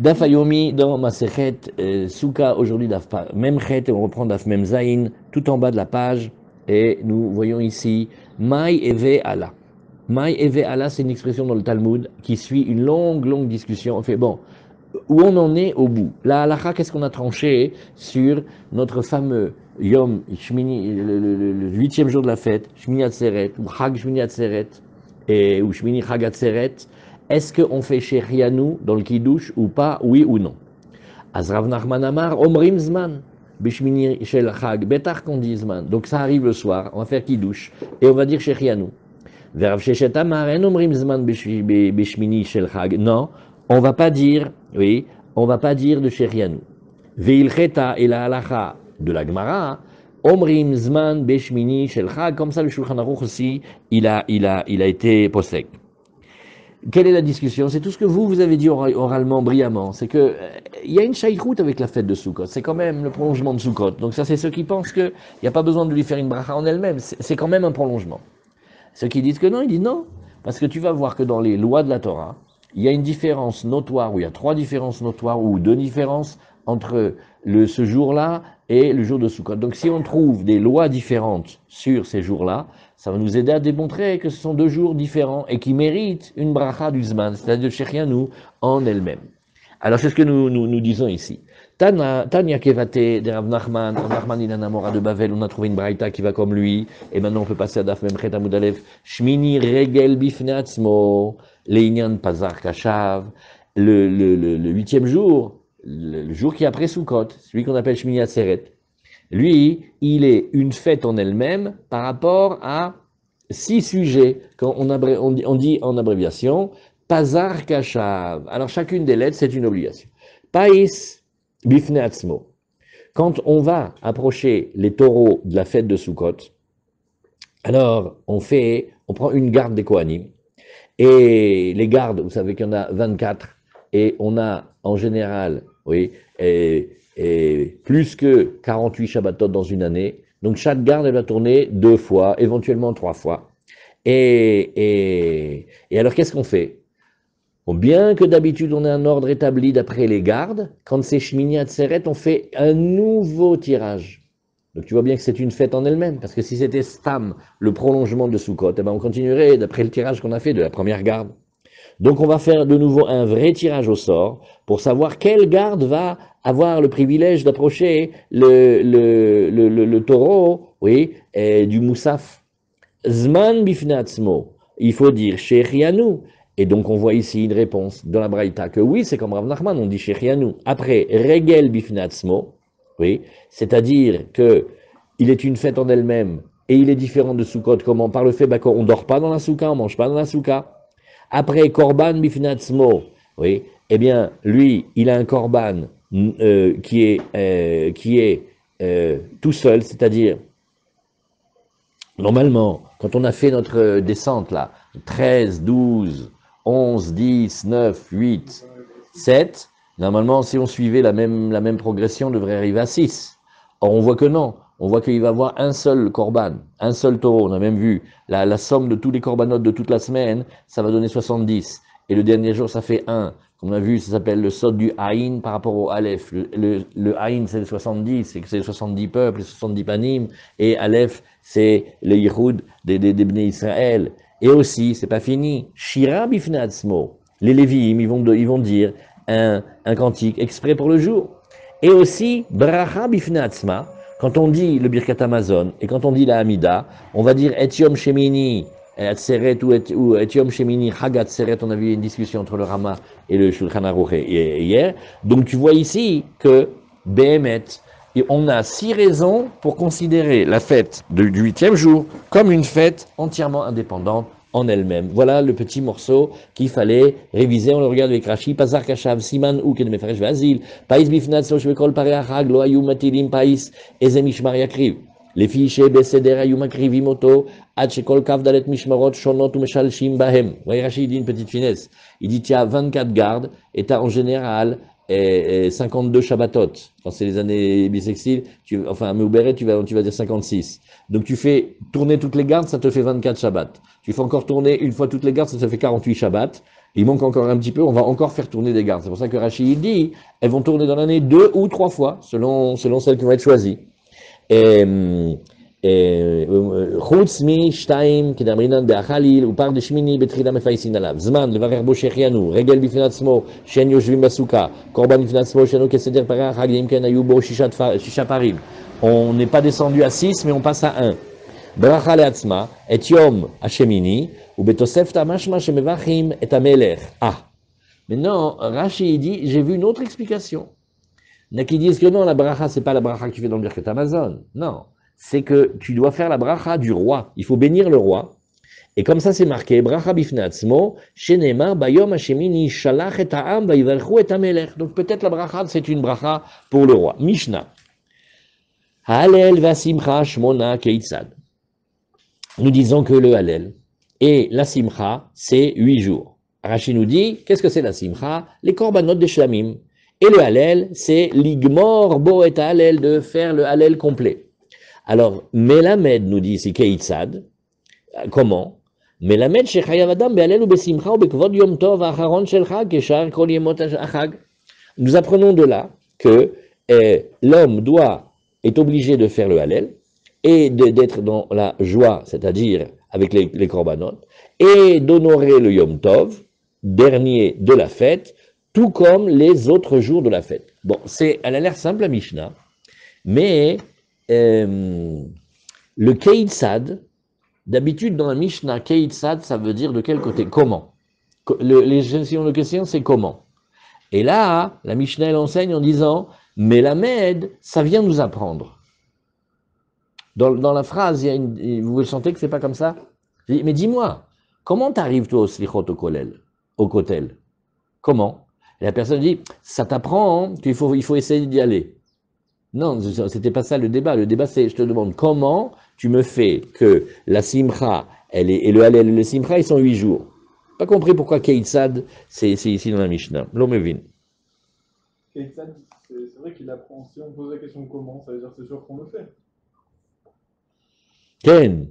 Daf Ayomi dans Masechet Souka, aujourd'hui Daf Mem Chet, et on reprend Daf Mem Zain, tout en bas de la page, et nous voyons ici Mai Eve Allah. Mai Eve Allah, c'est une expression dans le Talmud qui suit une longue discussion. On fait bon, où on en est au bout. La halakha, qu'est-ce qu'on a tranché sur notre fameux Yom Shmini, le 8e jour de la fête, Shmini Atzeret, ou Chag Shmini Atzeret, ou Shmini Chag Atzeret. Est-ce qu'on fait Shechianu dans le Kiddush ou pas, oui ou non? Azrav Nachman Amar, Omrim Zman, Bishmini Shel Chag, Betar qu'on dit Zman. Donc ça arrive le soir, on va faire Kiddush, et on va dire Shechianu. Verav Shechet Amar, En Omrim Zman Bishmini Shel Chag. Non, on va pas dire, oui, on va pas dire de Shechianu. Veil Cheta et la halacha de la Gemara, Omrim Zman Bishmini Shel Chag, comme ça le Shulchan Aruch aussi, il a été possède. Quelle est la discussion? C'est tout ce que vous avez dit oralement, brillamment. C'est que il y a une shaïchout avec la fête de Sukkot. C'est quand même le prolongement de Sukkot. Donc ça, c'est ceux qui pensent qu'il n'y a pas besoin de lui faire une bracha en elle-même. C'est quand même un prolongement. Ceux qui disent que non, ils disent non. Parce que tu vas voir que dans les lois de la Torah, il y a une différence notoire, ou il y a 3 différences notoires, ou 2 différences entre ce jour-là et le jour de Sukkot. Donc si on trouve des lois différentes sur ces jours-là, ça va nous aider à démontrer que ce sont 2 jours différents et qui méritent une bracha du Zman, c'est-à-dire de Shechianu en elle-même. Alors c'est ce que nous disons ici. Tanya Kevate de Rav Nachman, Rav Nachman il a un Amora de Bavel, on a trouvé une braïta qui va comme lui, et maintenant on peut passer à Daf Memchet Amud Aleph, Shmini Regel Bifne Atzmo, Leinyan Pazar Kashav, le 8e jour, le jour qui est après Sukkot, celui qu'on appelle Shmini Atzeret. Lui, il est une fête en elle-même par rapport à 6 sujets, quand on dit en abréviation, Pazar Kashav. Alors chacune des lettres, c'est une obligation. Pais Bifne Atzmo. Quand on va approcher les taureaux de la fête de Sukkot, alors on prend une garde des Kohanim, et les gardes, vous savez qu'il y en a 24, et on a en général, oui, et plus que 48 Shabbatot dans une année. Donc chaque garde, elle va tourner 2 fois, éventuellement 3 fois. Et alors qu'est-ce qu'on fait? Bon, bien que d'habitude on ait un ordre établi d'après les gardes, quand c'est Shmini Atzeret, on fait un nouveau tirage. Donc tu vois bien que c'est une fête en elle-même, parce que si c'était Stam, le prolongement de Sukkot, eh ben on continuerait d'après le tirage qu'on a fait de la première garde. Donc on va faire de nouveau un vrai tirage au sort pour savoir quelle garde va avoir le privilège d'approcher le taureau, oui, du Moussaf. Zman bifne atzmo. Il faut dire Shechianu. Et donc on voit ici une réponse dans la Braïta que oui, c'est comme Rav Nachman, on dit Shechianu. Après, Regel bifne atzmo, oui, c'est-à-dire que il est une fête en elle-même et il est différent de Sukkot. Comment? Par le fait qu'on ne dort pas dans la Souka, on ne mange pas dans la Souka. Après, Korban Bifnatzmo, oui, eh bien, lui, il a un Korban qui est tout seul, c'est-à-dire, normalement, quand on a fait notre descente là, 13, 12, 11, 10, 9, 8, 7, normalement, si on suivait la même progression, on devrait arriver à 6. Or, on voit que non. On voit qu'il va avoir un seul korban, un seul taureau. On a même vu la somme de tous les korbanotes de toute la semaine, ça va donner 70. Et le dernier jour, ça fait 1. Comme on a vu, ça s'appelle le sod du Haïn par rapport au Aleph. Le Haïn, c'est le 70, c'est que c'est les 70 peuples, les 70 panim. Et Aleph, c'est le Yichud des Bnei Israël. Et aussi, c'est pas fini, Shira bifne atzmo. Les Lévi'im, ils vont dire un cantique exprès pour le jour. Et aussi, Bracha bifne atzma. Quand on dit le Birkat Amazon et quand on dit la Hamida, on va dire Etiom Shemini Atzeret ou Etiom Shemini Chag Atzeret. On a vu une discussion entre le Rama et le Shulchan Aruch hier. Donc tu vois ici que Behemet, on a 6 raisons pour considérer la fête du 8e jour comme une fête entièrement indépendante en elle-même. Voilà le petit morceau qu'il fallait réviser. On le regarde avec Rashi. Pazar Kashav, Siman Uken Mefaresh Vazil, Pais Bifnat Soshvekol Pareachag, Lo Ayum Matilim Pais, Eze Mishmar Yakriv. Les filles chez Beseder Ayum Makrivim Oto, Ad Shekol Kav Dalet Mishmarot, Shonot ou Meshalshim Bahem. Vous voyez, Rashi, il dit une petite finesse. Il dit, tu as 24 gardes et tu as en général 52 Shabbatot. Quand c'est les années bissextiles, enfin, Meuberet, tu vas dire 56. Donc tu fais tourner toutes les gardes, ça te fait 24 Shabbats. Tu fais encore tourner une fois toutes les gardes, ça te fait 48 Shabbats. Il manque encore un petit peu, on va encore faire tourner des gardes. C'est pour ça que Rachid dit, elles vont tourner dans l'année 2 ou 3 fois, selon celles qui vont être choisies. חוץ משתיים כדאמרינן בהחליל ופעם דשמיני בתחילה מפייסין עליו זמן לברך בו שהחיינו רגל בפני עצמו שאין יושבים בסוכה קורבן בפני עצמו שאינו כסדר פרי החג אם כן היו בו 6 parim. On n'est pas descendu à 6 mais on passe à 1 ברכה לעצמה את יום השמיני ובתוספתא משמע שמברכים את המלך. Maintenant Rashi dit j'ai vu une autre explication. Il y en a qui disent que non, la bracha, c'est pas la bracha que tu fais dans le Birkat Amazon. Non, c'est que tu dois faire la bracha du roi. Il faut bénir le roi. Et comme ça, c'est marqué, bracha bifnei atzmo, shenemar bayom hashemini shalach et ha'am vayivalchu et hamelech. Donc peut-être la bracha, c'est une bracha pour le roi. Mishnah. Hallel vasimcha shmona keitzad. Nous disons que le Hallel et la simcha, c'est 8 jours. Rashi nous dit, qu'est-ce que c'est la simcha? Les korbanot de shlamim. Et le Hallel, c'est l'igmor bo et Hallel, de faire le Hallel complet. Alors, Melamed nous dit ici Keitzad. Comment? Melamed shechayav adam be'Hallel ou besimcha ou bekvod yom tov acharon shel chag keshar kol yemot hachag. Nous apprenons de là que l'homme est obligé de faire le Hallel et d'être dans la joie, c'est-à-dire avec les korbanot, et d'honorer le yom tov, dernier de la fête, tout comme les autres jours de la fête. Bon, elle a l'air simple la Mishnah, mais le Keitzad, d'habitude dans la Mishnah, Keitzad, ça veut dire de quel côté? Comment? Les questions de question, c'est comment? Et là, la Mishnah, elle enseigne en disant, mais la Med, ça vient nous apprendre. Dans la phrase, vous le sentez que c'est pas comme ça? Mais dis-moi, comment t'arrives toi au Slichot au Kotel? Comment? Et la personne dit, ça t'apprend hein, qu'il faut essayer d'y aller. Non, c'était pas ça le débat. Le débat, c'est, je te demande, comment tu me fais que la simcha, et le Hallel et le simcha, ils sont 8 jours. Pas compris pourquoi Keitzad, c'est ici dans la Mishnah. L'Omevin. Keitzad, c'est vrai qu'il apprend. Si on pose la question comment, ça veut dire c'est sûr qu'on le fait. Ken.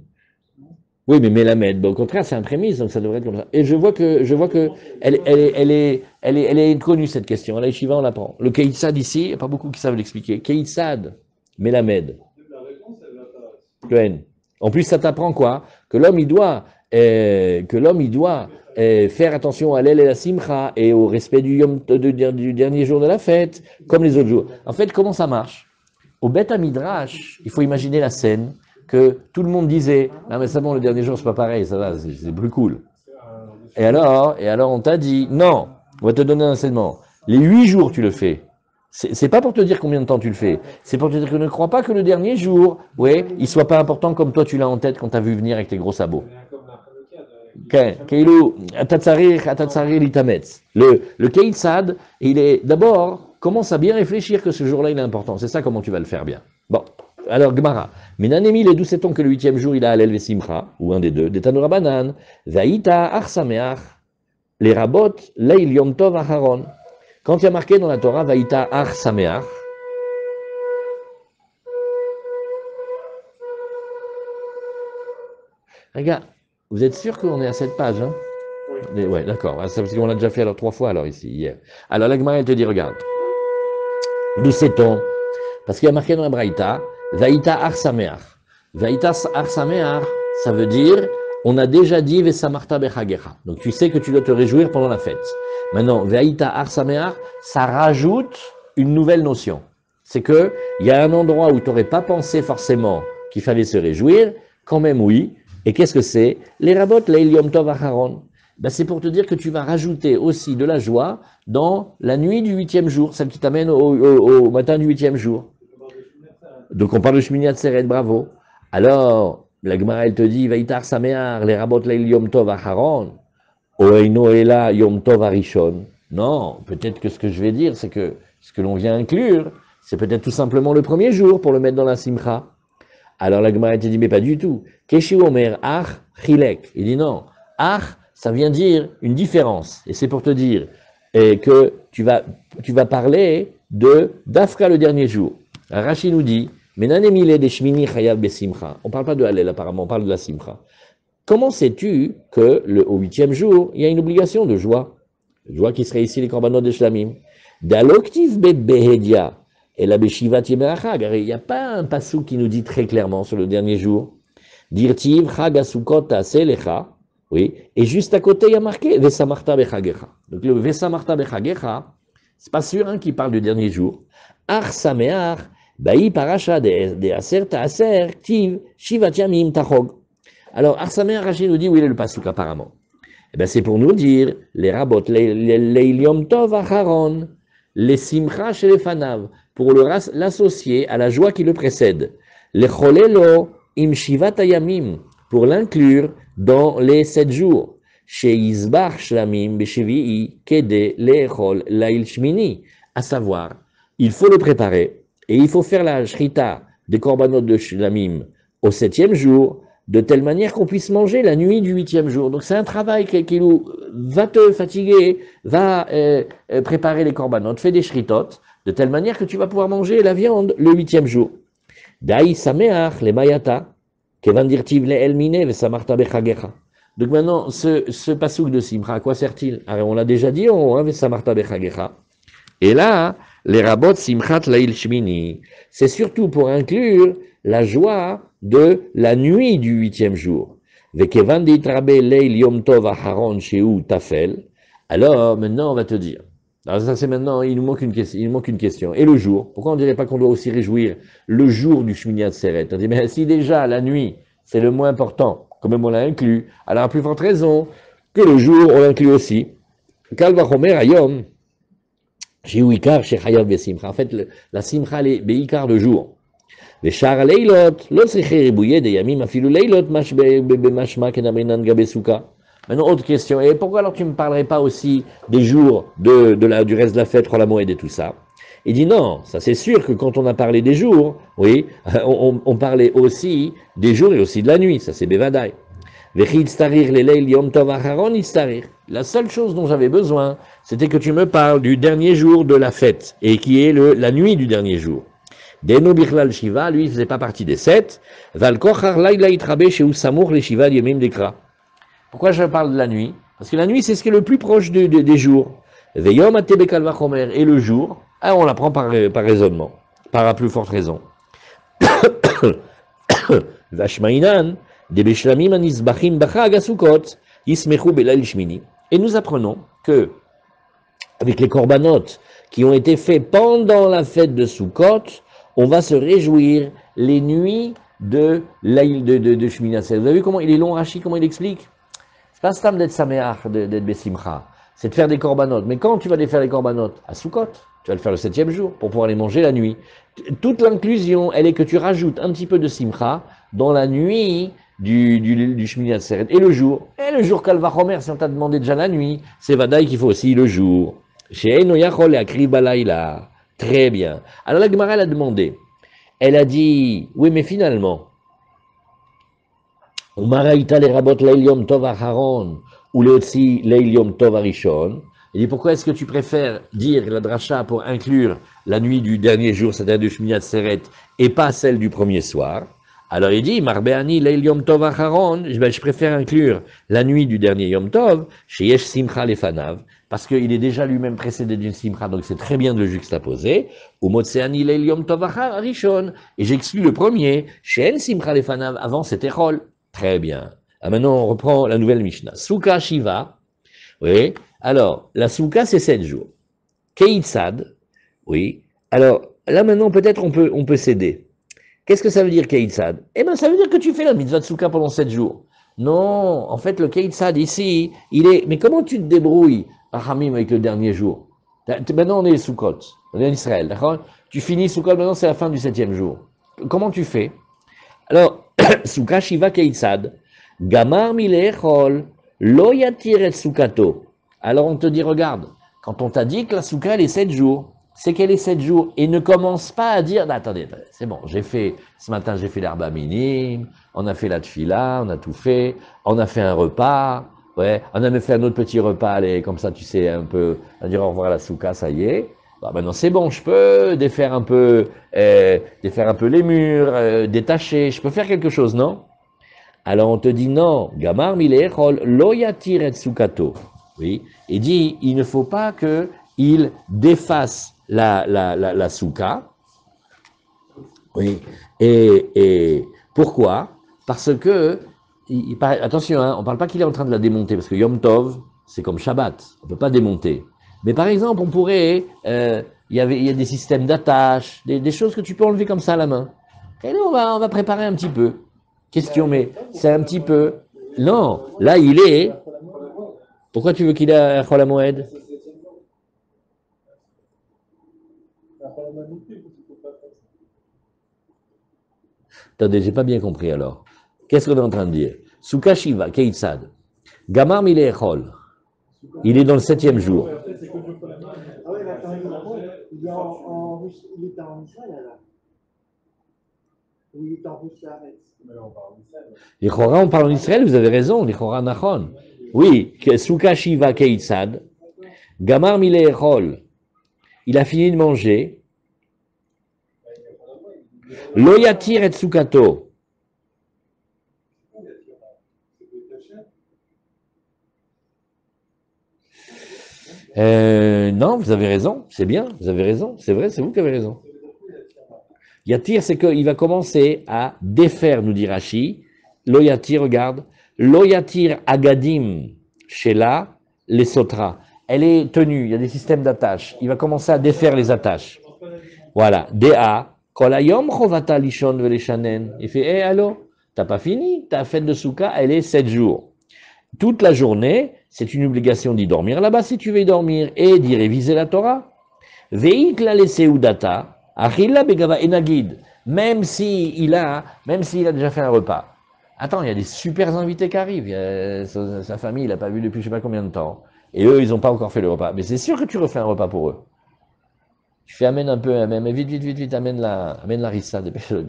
Oui, mais Melamed, au contraire, c'est un prémisse, donc ça devrait être comme ça. Et je vois que elle est connue cette question. À la Yeshiva, on l'apprend. Le Keitzad ici, il n'y a pas beaucoup qui savent l'expliquer. Keitzad, Melamed. La réponse, elle va pas. En plus, ça t'apprend quoi? Que l'homme, il doit faire attention à l'aile et la simcha et au respect du dernier jour de la fête, comme les autres jours. En fait, comment ça marche? Au Beth Midrash, il faut imaginer la scène que tout le monde disait, non mais c'est bon, le dernier jour c'est pas pareil, ça va, c'est plus cool. Et alors on t'a dit, non, on va te donner un enseignement. Les 8 jours tu le fais. C'est pas pour te dire combien de temps tu le fais. C'est pour te dire que ne crois pas que le dernier jour, ouais, il soit pas important comme toi tu l'as en tête quand t'as vu venir avec tes gros sabots. Le Keitzad, il est d'abord, commence à bien réfléchir que ce jour-là il est important. C'est ça comment tu vas le faire bien. Bon. Alors, Gemara, Menanemi, les 12 septembre que le 8e jour, il a Hallel Vesimcha, ou un des deux, des Tanura Banan, Vaïta Arsameach, les Rabot, Leil Yom Tov Acharon. Quand il y a marqué dans la Torah, Vaïta Arsameach, regarde, vous êtes sûr qu'on est à cette page, hein? Oui. Ouais, d'accord, parce qu'on l'a déjà fait alors 3 fois, alors ici, hier. Alors, la Gemara, elle te dit, regarde, 12 septembre, parce qu'il y a marqué dans la Braïta, Vaïta Arsameach. Vaïta Arsameach, ça veut dire, on a déjà dit Vesamarta Bechagecha. Donc tu sais que tu dois te réjouir pendant la fête. Maintenant, Vaïta Arsameach, ça rajoute une nouvelle notion. C'est que il y a un endroit où tu n'aurais pas pensé forcément qu'il fallait se réjouir, quand même oui. Et qu'est-ce que c'est? Les Rabot, Leil Yom Tov Acharon. Ben, c'est pour te dire que tu vas rajouter aussi de la joie dans la nuit du 8e jour, celle qui t'amène au matin du 8e jour. Donc on parle de Shmini Atzeret, bravo. Alors, la Gemara elle te dit, Vaïtar Samear, les Rabot Leil Yom Tov Acharon, Oeino Ela Yom Tov Arishon. Non, peut-être que ce que je vais dire, c'est que ce que l'on vient inclure, c'est peut-être tout simplement le premier jour pour le mettre dans la Simcha. Alors la Gemara elle te dit, mais pas du tout. Keshi Omer Ach Chilek. Il dit non, Ach, ça vient dire une différence. Et c'est pour te dire que tu vas parler de d'Afka le dernier jour. Rashi nous dit, on ne parle pas de Hallel apparemment, on parle de la Simcha. comment sais-tu que au 8e jour, il y a une obligation de joie? Joie qui serait ici les korbanot de shlamim. D'aloktiv behedia et la beshivat yemerachag. Il n'y a pas un passou qui nous dit très clairement sur le dernier jour. Dirtiv chag asukot ta'aselecha. Oui, et juste à côté, il y a marqué Vesamarta bechagecha. Donc le Vesamarta bechagecha, c'est pas sûr hein, qui parle du dernier jour. Ar sameach, ba'i paracha de aser ta'aser, tiv, shivat yamim tachog. Alors, Ar sameach, Rachid nous dit où il est le pasuk apparemment. Eh bien, c'est pour nous dire, les rabot, les yom tov acharon, les simcha chez les fanav, pour l'associer à la joie qui le précède. Les cholelo im shivat ayamim, pour l'inclure dans les 7 jours. Chez Izbach Shlamim Beshevi'i Kede Leechol Lail Shmini. À savoir, il faut le préparer et il faut faire la shrita des korbanot de Shlamim au 7e jour, de telle manière qu'on puisse manger la nuit du 8e jour. Donc c'est un travail qui va te fatiguer, va préparer les korbanot, fais des shritot, de telle manière que tu vas pouvoir manger la viande le 8e jour. Daï Sameach le Mayata. Donc maintenant, ce pasouk de Simcha, à quoi sert-il? Alors on l'a déjà dit, et là, les rabot Simchat Lail Shmini, c'est surtout pour inclure la joie de la nuit du 8e jour. Alors maintenant, on va te dire. Alors ça c'est maintenant, il nous manque une question. Et le jour? Pourquoi on ne dirait pas qu'on doit aussi réjouir le jour du Shmini Atzeret? On dit, mais si déjà la nuit, c'est le moins important, comme même on l'a inclus, alors à plus forte raison que le jour, on l'inclut aussi. Kalvachomer Ayom, chez Uikar, chez Chayav Besimcha. En fait, la Simcha, est Beikar le jour. Les chars Leilot, l'Otsriché Ribouye, des Yamim, Afilou Leilot, Mashma, Kenaminan Gabesuka. Maintenant, autre question. Et pourquoi alors tu ne me parlerais pas aussi des jours du reste de la fête, Chol HaMoed et tout ça? Il dit non, ça c'est sûr que quand on a parlé des jours, oui, on parlait aussi des jours et aussi de la nuit, ça c'est Bevadaï. La seule chose dont j'avais besoin, c'était que tu me parles du dernier jour de la fête, et qui est la nuit du dernier jour. Deno Bichlal Shiva, lui, il ne faisait pas partie des 7. Pourquoi je parle de la nuit? Parce que la nuit, c'est ce qui est le plus proche des jours. Et le jour, on l'apprend par raisonnement, par la plus forte raison. Et nous apprenons que, avec les korbanot qui ont été faits pendant la fête de Sukkot, on va se réjouir les nuits de Shmini Atzeret. Vous avez vu comment il est long, Rashi, comment il explique? C'est pas stam d'être sameach, d'être besimcha, c'est de faire des korbanot. Mais quand tu vas les faire les korbanot? À Sukkot. Tu vas le faire le 7e jour pour pouvoir les manger la nuit. Toute l'inclusion, elle est que tu rajoutes un petit peu de simcha dans la nuit du Shmini Atzeret. Et le jour Kal Vachomer, si on t'a demandé déjà la nuit, c'est Vadaï qu'il faut aussi le jour. She'eino yachol le'akriv balayla. Très bien. Alors la Gemara, elle a demandé. Elle a dit, oui mais finalement, Umaraïta le rabot leil yom tov acharon, ou leotzi leil yom tov arishon. Il dit, pourquoi est-ce que tu préfères dire la dracha pour inclure la nuit du dernier jour, c'est-à-dire du Shmini Atzeret, et pas celle du premier soir? Alors il dit, Marbeani leil yom tov acharon, je préfère inclure la nuit du dernier yom tov, chez yesh simcha lefanav, parce qu'il est déjà lui-même précédé d'une simcha, donc c'est très bien de le juxtaposer. Ou motseani leil yom tov arishon, et j'exclus le premier, chez en simcha lefanav, avant c'était chol. Très bien. Ah, maintenant on reprend la nouvelle Mishnah. Souka Shiva, oui. Alors, la Souka, c'est 7 jours. Keitzad, oui. Alors, là maintenant, peut-être on peut céder. Qu'est-ce que ça veut dire, Keitzad? Eh bien, ça veut dire que tu fais la mitzvah de Souka pendant 7 jours. Non, en fait, le Keitzad ici, mais comment tu te débrouilles, Rahamim, avec le dernier jour? Maintenant, on est Soukot, on est en Israël, d'accord? Tu finis Soukot, maintenant, c'est la fin du 7e jour. Comment tu fais? Alors, Souka Shiva Keitzad, Gamar Milechol, Lo Yatir et Soukato. Alors on te dit, regarde, quand on t'a dit que la soukha elle est 7 jours, c'est qu'elle est 7 jours, et ne commence pas à dire, attendez, c'est bon, ce matin j'ai fait l'herba minime, on a fait la tfila, on a tout fait, on a fait un repas, ouais, on a même fait un autre petit repas, allez, comme ça tu sais un peu, à dire au revoir à la soukha, ça y est, bah, maintenant c'est bon, je peux défaire un peu les murs, détacher, je peux faire quelque chose, non? Alors on te dit non, Gamar milechol lo yatir et sukato. Oui, il dit il ne faut pas que il déface la souka. Oui, et pourquoi? Parce que, attention, hein, on ne parle pas qu'il est en train de la démonter, parce que Yom Tov, c'est comme Shabbat, on ne peut pas démonter. Mais par exemple, on pourrait, il y a des systèmes d'attache, des choses que tu peux enlever comme ça à la main. Et là, on va préparer un petit peu. Question, mais c'est un petit peu. Non, là, il est. Pourquoi tu veux qu'il ait un Chol HaMoed? Attendez, j'ai pas bien compris alors. Qu'est-ce qu'on est en train de dire? Souka Shiva, Keitzad. Gamar Milechol. Il est dans le 7e jour. Ah ouais, attends, il est il est en Israël là. Ou il est en Russie. Lichora, on parle en Israël, vous avez raison, Lichora Nachon. Oui, Souka Shiva Keitzad. Gamar Milechol. Il a fini de manger. Lo Yatir et Soukato. Non, vous avez raison, c'est bien, vous avez raison, c'est vrai, c'est vous qui avez raison. Yatir, c'est qu'il va commencer à défaire, nous dit Rashi. Lo Yatir, regarde. Lo Yatir Agadim, Shela, les Sotras. Elle est tenue, il y a des systèmes d'attache. Il va commencer à défaire les attaches. Voilà. Dea, Kolayom Chovata Lishon Veleshanen. Il fait, allô, t'as pas fini, ta fête de Souka, elle est 7 jours. Toute la journée, c'est une obligation d'y dormir là-bas si tu veux y dormir et d'y réviser la Torah. Veik la laissé udata, achilla begava enagid, même s'il a déjà fait un repas. Attends, il y a des super invités qui arrivent. Sa famille, il n'a pas vu depuis je ne sais pas combien de temps. Et eux, ils n'ont pas encore fait le repas. Mais c'est sûr que tu refais un repas pour eux. Tu fais amène un peu, mais vite, amène la rissa, dépêche-toi.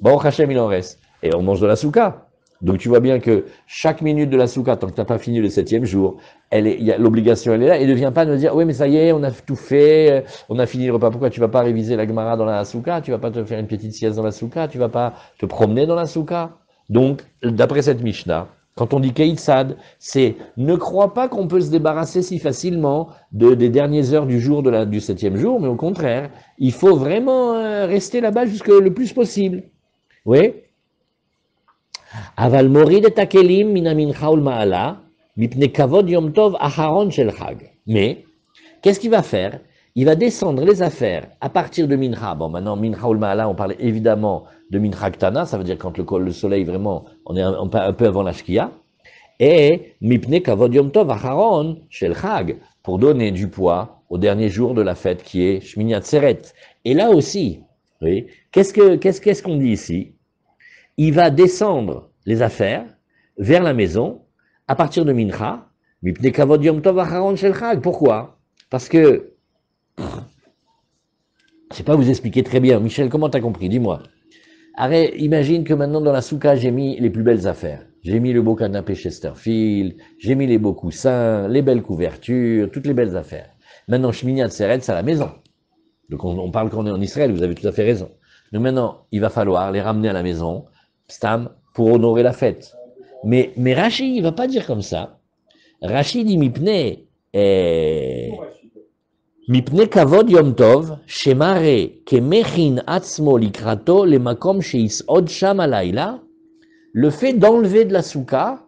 Bon, Hachem, il en reste. Et on mange de la souka. Donc tu vois bien que chaque minute de la souka, tant que tu n'as pas fini le 7e jour, l'obligation elle est là. Et ne viens pas nous dire, oui mais ça y est, on a tout fait, on a fini le repas. Pourquoi tu vas pas réviser la Gemara dans la souka? Tu vas pas te faire une petite sieste dans la souka? Tu vas pas te promener dans la souka? Donc, d'après cette Mishnah, quand on dit Keïtsad, c'est ne crois pas qu'on peut se débarrasser si facilement des dernières heures du jour du 7e jour, mais au contraire, il faut vraiment rester là-bas jusque le plus possible. Oui. Aval morid et akelim minamin chaul ma'ala, mipne kavod yom tov aharon shel chag. Mais, qu'est-ce qu'il va faire? Il va descendre les affaires à partir de Mincha. Bon, maintenant, Mincha ou Ma'ala, on parle évidemment de Mincha Ktana, ça veut dire quand le soleil vraiment, on est un peu avant la Shkia. Et Mipne Kavod Yom Tov Acharon Shel Chag, pour donner du poids au dernier jour de la fête qui est Shmini Atzeret. Et là aussi, oui, qu'est-ce qu'on dit ici? Il va descendre les affaires vers la maison à partir de Mincha, Mipne Kavod Yom Tov Acharon Shel Chag. Pourquoi? Parce que je ne sais pas vous expliquer très bien. Michel, comment tu as compris? Dis-moi. Arrête, imagine que maintenant dans la souka, j'ai mis les plus belles affaires. J'ai mis le beau canapé Chesterfield, j'ai mis les beaux coussins, les belles couvertures, toutes les belles affaires. Maintenant, Shmini Atzeret, c'est à la maison. Donc on parle qu'on est en Israël, vous avez tout à fait raison. Donc maintenant, il va falloir les ramener à la maison, stam, pour honorer la fête. Mais Rashi, il va pas dire comme ça. Rashi dit Mipne, Mipne kavod yom tov, shemare kemechin atzmo likrato le makom sheisod sham alayla. Le fait d'enlever de la souka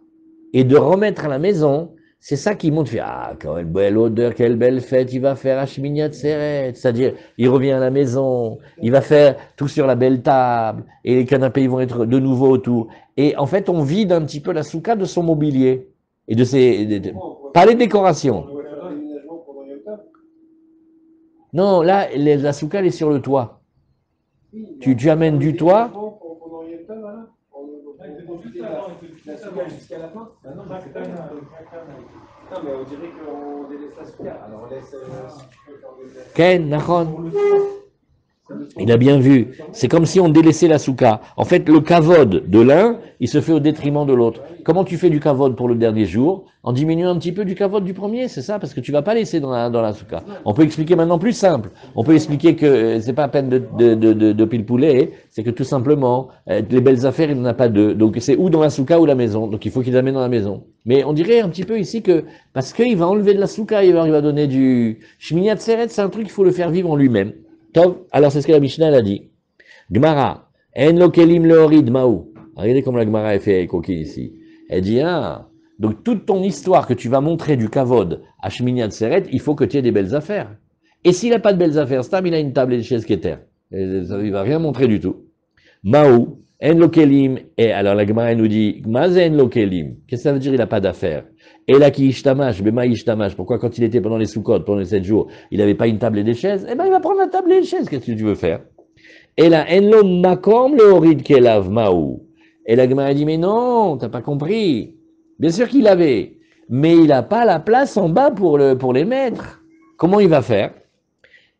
et de remettre à la maison, c'est ça qui montre. Ah, quelle belle odeur, quelle belle fête il va faire à Shmini Atzeret. C'est-à-dire, il revient à la maison, il va faire tout sur la belle table et les canapés ils vont être de nouveau autour. Et en fait, on vide un petit peu la souka de son mobilier et de ses, pas les décorations. Non, là, la souka, elle est sur le toit. Tu amènes du toit. Jusqu'à la fin. Non, mais on dirait qu'on délaisse la souka. Alors on laisse. Ken, Nachon. Il a bien vu. C'est comme si on délaissait la souka. En fait, le kavod de l'un, il se fait au détriment de l'autre. Comment tu fais du kavod pour le dernier jour? En diminuant un petit peu du kavod du premier, c'est ça? Parce que tu vas pas laisser dans la souka. On peut expliquer maintenant plus simple. On peut expliquer que c'est pas à peine de pile poulet, c'est que tout simplement, les belles affaires, il n'en a pas deux. Donc c'est ou dans la souka ou la maison. Donc il faut qu'il l'amène dans la maison. Mais on dirait un petit peu ici que, parce qu'il va enlever de la souka, il va donner du Shmini Atzeret, c'est un truc qu'il faut le faire vivre en lui-même. Tov, alors c'est ce que la Mishnah elle a dit. Gemara, en lo kelim leorid maou. Regardez comme la Gemara est fait coquille ici. Elle dit, donc toute ton histoire que tu vas montrer du kavod à Shmini Atzeret, il faut que tu aies des belles affaires. Et s'il n'a pas de belles affaires, Stam, il a une table et des chaises qui est terre. Il va rien montrer du tout. Maou, en lo kelim, et alors la Gemara nous dit, mazen lo kelim. Qu'est-ce que ça veut dire, il n'a pas d'affaires? Et là, qui ishtamash, bema ishtamash. Pourquoi, quand il était pendant les soukot, pendant les 7 jours, il n'avait pas une table et des chaises? Eh ben, il va prendre la table et les chaises. Qu'est-ce que tu veux faire? Et là, enlo makom le horid kelav maou. Et la Gemara dit, mais non, t'as pas compris. Bien sûr qu'il avait, mais il n'a pas la place en bas pour les mettre. Comment il va faire?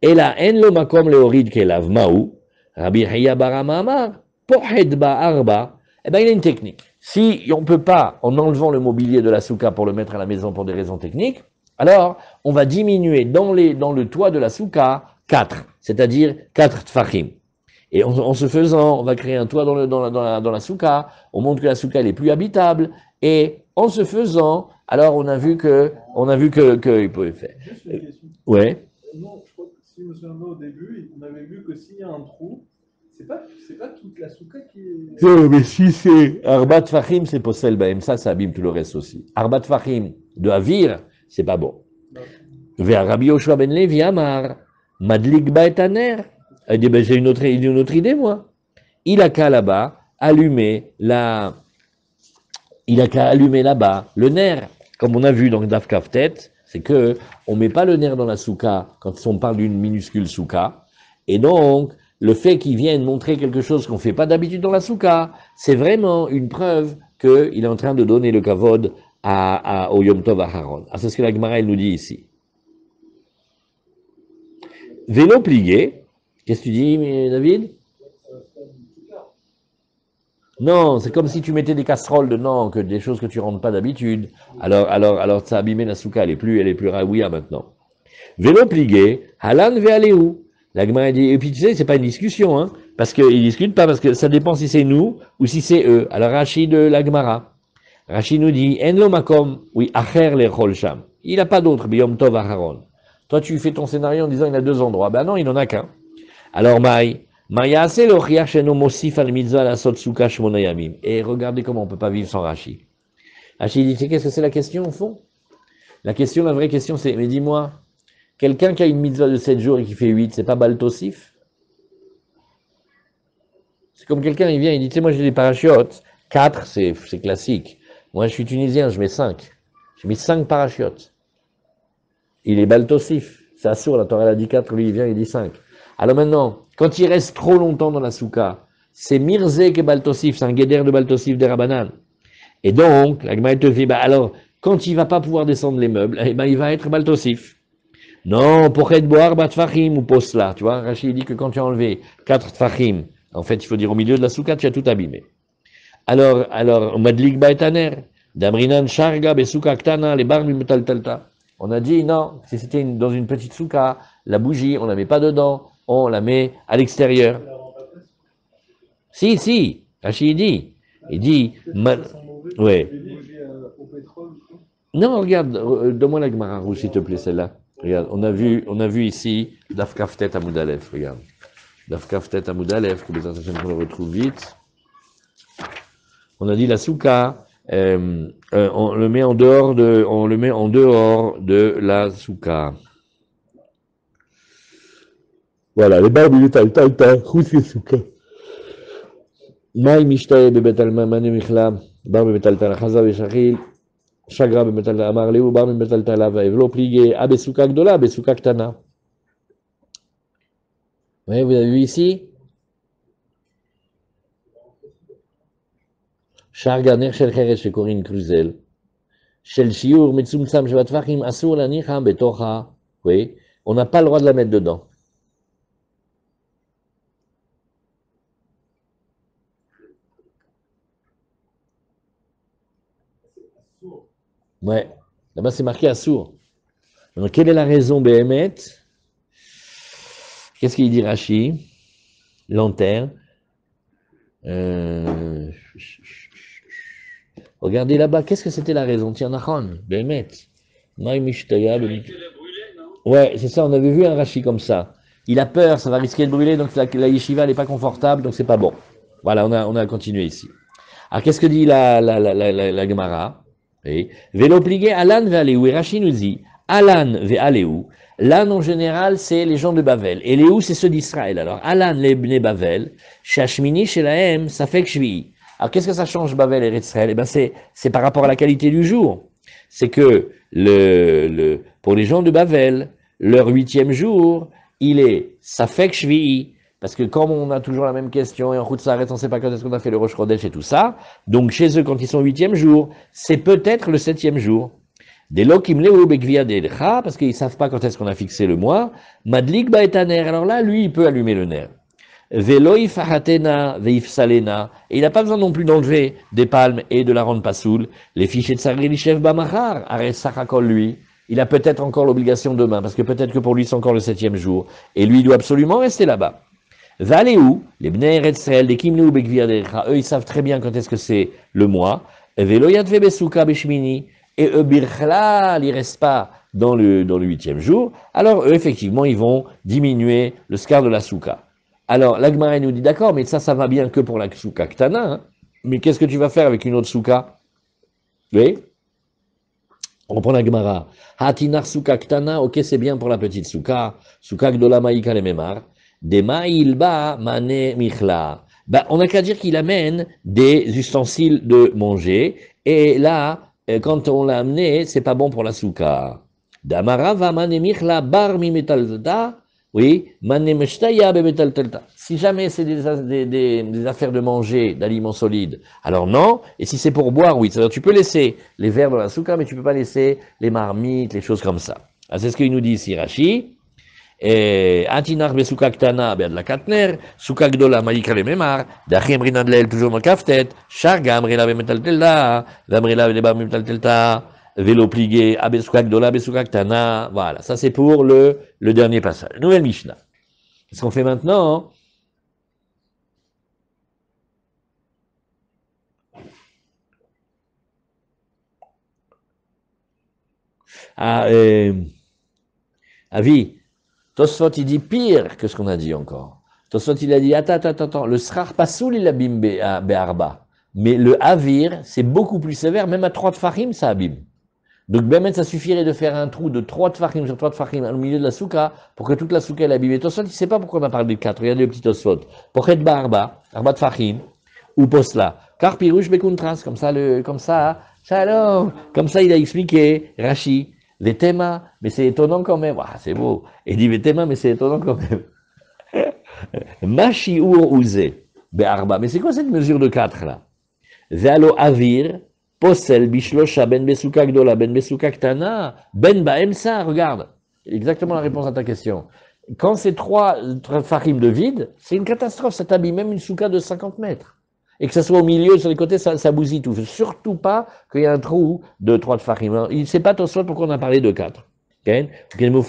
Et là, enlo makom le horid kelav maou. Rabbi Hiya barama amar. Pohed ba arba. Eh ben, il a une technique. Si on ne peut pas, en enlevant le mobilier de la souka pour le mettre à la maison pour des raisons techniques, alors on va diminuer dans le toit de la souka 4, c'est-à-dire 4 tfachim. Et en ce faisant, on va créer un toit dans la souka, on montre que la souka elle est plus habitable, et en ce faisant, alors on a vu que il pouvait faire. Juste une question. Ouais. Non, je crois que si je me souviens bien au début, on avait vu que s'il y a un trou, c'est pas toute la souka qui est. Non, mais si c'est Arbat Fahim, c'est Possel Bahem, ça abîme tout le reste aussi. Arbat Fahim de Avir, c'est pas bon. Vers Rabbi Yoshua ben Levi Amar, Madlik Baetaner. Elle dit, ben, j'ai une autre idée, moi. Il a qu'à là-bas allumer là-bas le nerf. Comme on a vu dans le Daf Kaftet, c'est que on met pas le nerf dans la souka quand on parle d'une minuscule souka. Et donc, le fait qu'ils viennent montrer quelque chose qu'on ne fait pas d'habitude dans la souka, c'est vraiment une preuve qu'il est en train de donner le kavod au Yom Tov Aharon. C'est ce que la Gemara nous dit ici. Vélo plié, qu'est-ce que tu dis, David? Non, c'est comme si tu mettais des casseroles dedans, que des choses que tu rentres pas d'habitude. Alors ça a abîmé la souka, elle est plus raouia maintenant. Vélo plié, halan ve'aleu. La Gemara dit, et puis tu sais, c'est pas une discussion, hein, parce qu'ils discutent pas, parce que ça dépend si c'est nous ou si c'est eux. Alors Rashi de la Gemara, Rashi nous dit, en lo makom, oui, acher le sham. Il n'a pas d'autre, biyom tov aharon. Toi, tu fais ton scénario en disant, il a 2 endroits. Ben non, il n'en a qu'un. Alors, Maya se lo chiach sheno mosif al mitzvah la sot souka shmona yamim. Et regardez comment on peut pas vivre sans Rashi. Rashi dit, tu sais qu'est-ce que c'est la question au fond? La vraie question, c'est, mais dis-moi, quelqu'un qui a une mitzvah de 7 jours et qui fait 8, c'est pas baltosif? C'est comme quelqu'un, il vient, il dit, tu sais, moi j'ai des parachutes, 4, c'est classique. Moi je suis tunisien, je mets 5. J'ai mis 5 parachutes. Il est baltosif. C'est assourd, la Torah a dit 4, lui il vient, il dit 5. Alors maintenant, quand il reste trop longtemps dans la souka, c'est Mirze qui est baltosif, c'est un guédère de baltosif des Rabanan. Et donc, la Gemara te dit, alors, quand il va pas pouvoir descendre les meubles, eh ben, il va être baltosif. Non, pour être boire, tfachim ou posla. Tu vois, Rachid dit que quand tu as enlevé 4 tfachim, en fait, il faut dire au milieu de la souka, tu as tout abîmé. Alors, madlik baetaner, damrinan sharga besouka ktana, les barmi metaltalta. On a dit, non, si c'était dans une petite souka, la bougie, on ne la met pas dedans, on la met à l'extérieur. Si, Rachid dit. Il dit, ouais. Non, regarde, donne-moi la Gemara rouge, s'il te plaît, celle-là. Regarde, on a vu ici, Daf Kaftet Amoud Aleph, regarde. Daf Kaftet Amoud Aleph, que les attentions qu'on le retrouve vite. On a dit la souka, on le met en dehors de la souka. Voilà, les barbes, il est talta, chousse souka. Maï mishtaye bebet alma manu michla, barbe betalta chaza veshachil, chagra betalta amar leu, barbe betalta lava, evlo plié, abesouka gdola, abesouka ktana. Oui, vous avez vu ici? Charganer shel cheres chez Corinne Cruzel, shel shiur mitzumtsam shevatvachim asur la nicham betocha. Oui, on n'a pas le droit de la mettre dedans. Ouais. Là-bas, c'est marqué Assour. Donc, quelle est la raison, Béhémet? Qu'est-ce qu'il dit Rashi? Lanterne. Euh, Regardez là-bas, qu'est-ce que c'était la raison? Tiens, Nachon, Béhémet. Maï Mishtaya, ouais, c'est ça, on avait vu un Rashi comme ça. Il a peur, ça va risquer de brûler, donc la yeshiva n'est pas confortable, donc c'est pas bon. Voilà, on a continué ici. Alors, qu'est-ce que dit la Gemara? Oui. Vélo plié, Alan ve Aléou. Et Rashi nous dit, Alan ve Aléou. Lan, en général, c'est les gens de Bavel. Et Léou, c'est ceux d'Israël. Alors, Alan, les Bnei Bavel. Shashmini, chez la M, ça fait que Shvi. Alors, qu'est-ce que ça change Bavel et Israël? Eh ben, c'est par rapport à la qualité du jour. C'est que pour les gens de Bavel, leur 8e jour, il est Safek Shvi'i. Parce que comme on a toujours la même question, et en route s'arrête, on ne sait pas quand est-ce qu'on a fait le Rosh Chodesh et tout ça, donc chez eux, quand ils sont 8e jour, c'est peut-être le 7e jour. Des lokim leu bekvia delcha, parce qu'ils ne savent pas quand est-ce qu'on a fixé le mois, madlik baetaner, alors là, lui, il peut allumer le nerf. Velo ifahatena veifsalena, et il n'a pas besoin non plus d'enlever des palmes et de la rendre pas saoule. Les fichiers de Sarri Lishev Bamachar, arrête Sachakol, lui. Il a peut-être encore l'obligation demain, parce que peut-être que pour lui, c'est encore le 7e jour. Et lui, il doit absolument rester là-bas. Valéou, les Bnei Eretzel, les Kimnu Bekvir Derecha, eux, ils savent très bien quand est-ce que c'est le mois. Velo Yatve Besuka Beshmini, et eux, Birchlal, ils ne restent pas dans le 8e jour. Alors, eux, effectivement, ils vont diminuer le scar de la souka. Alors, l'Agmara nous dit, d'accord, mais ça va bien que pour la souka Ktana, hein. Mais qu'est-ce que tu vas faire avec une autre souka? Oui? On prend l'Agmara. Hatinar souka Ktana, ok, c'est bien pour la petite souka. Souka Gdola Maïka le Memar. Demailba mane michla. Ben, on n'a qu'à dire qu'il amène des ustensiles de manger. Et là, quand on l'a amené, c'est pas bon pour la souka. Damarava mane michla bar mi metalta. Oui, mane meshtaya be metalta. Si jamais c'est des affaires de manger, d'aliments solides, alors non. Et si c'est pour boire, oui. C'est-à-dire, tu peux laisser les verres dans la souka, mais tu peux pas laisser les marmites, les choses comme ça. Ah, c'est ce qu'il nous dit ici, Rashi. Antinar besouka ktana, ben de la katner, souka gdola maïka le memar, d'achim rinadlel toujours dans kaftet, charga amrila bemetaltelta, vamrila bebar metaltelta, vélo plié, abesouka gdola besouka ktana, voilà, ça c'est pour le dernier passage. Nouvelle Mishnah. Qu'est-ce qu'on fait maintenant? Ah, Avi, Tosfot il dit pire que ce qu'on a dit encore. Tosfot il a dit, attends, le srar pasoul il abîme be'arba. Mais le avir, c'est beaucoup plus sévère, même à 3 tfachim, ça abîme. Donc, ben, ça suffirait de faire un trou de 3 tfachim sur 3 tfachim au milieu de la souka pour que toute la souka elle abîme. Et Tosfot, il ne sait pas pourquoi on a parlé de 4. Regardez le petit Tosfot. Pochet ba'arba, arba tfachim, ou posla. Car pirouche bekuntras, comme ça, shalom. Comme ça, il a expliqué, Rashi. Vetema, mais c'est étonnant quand même. Ah, c'est beau. Il dit Vetema, mais c'est étonnant quand même. Mashiur Uze, Be'arba. Mais c'est quoi cette mesure de 4 là? Vealo Avir, Posel, Bishlosha, Ben Besuka Gdola, Ben Besuka Ktana, Ben Baemsa, regarde. Exactement la réponse à ta question. Quand c'est 3 farim de vide, c'est une catastrophe. Ça t'abîme même une souka de 50 mètres. Et que ça soit au milieu, sur les côtés, ça bousille tout. Surtout pas qu'il y a un trou de 3 farim. Il ne sait pas Tosfot pourquoi on a parlé de 4. Okay? C'est pas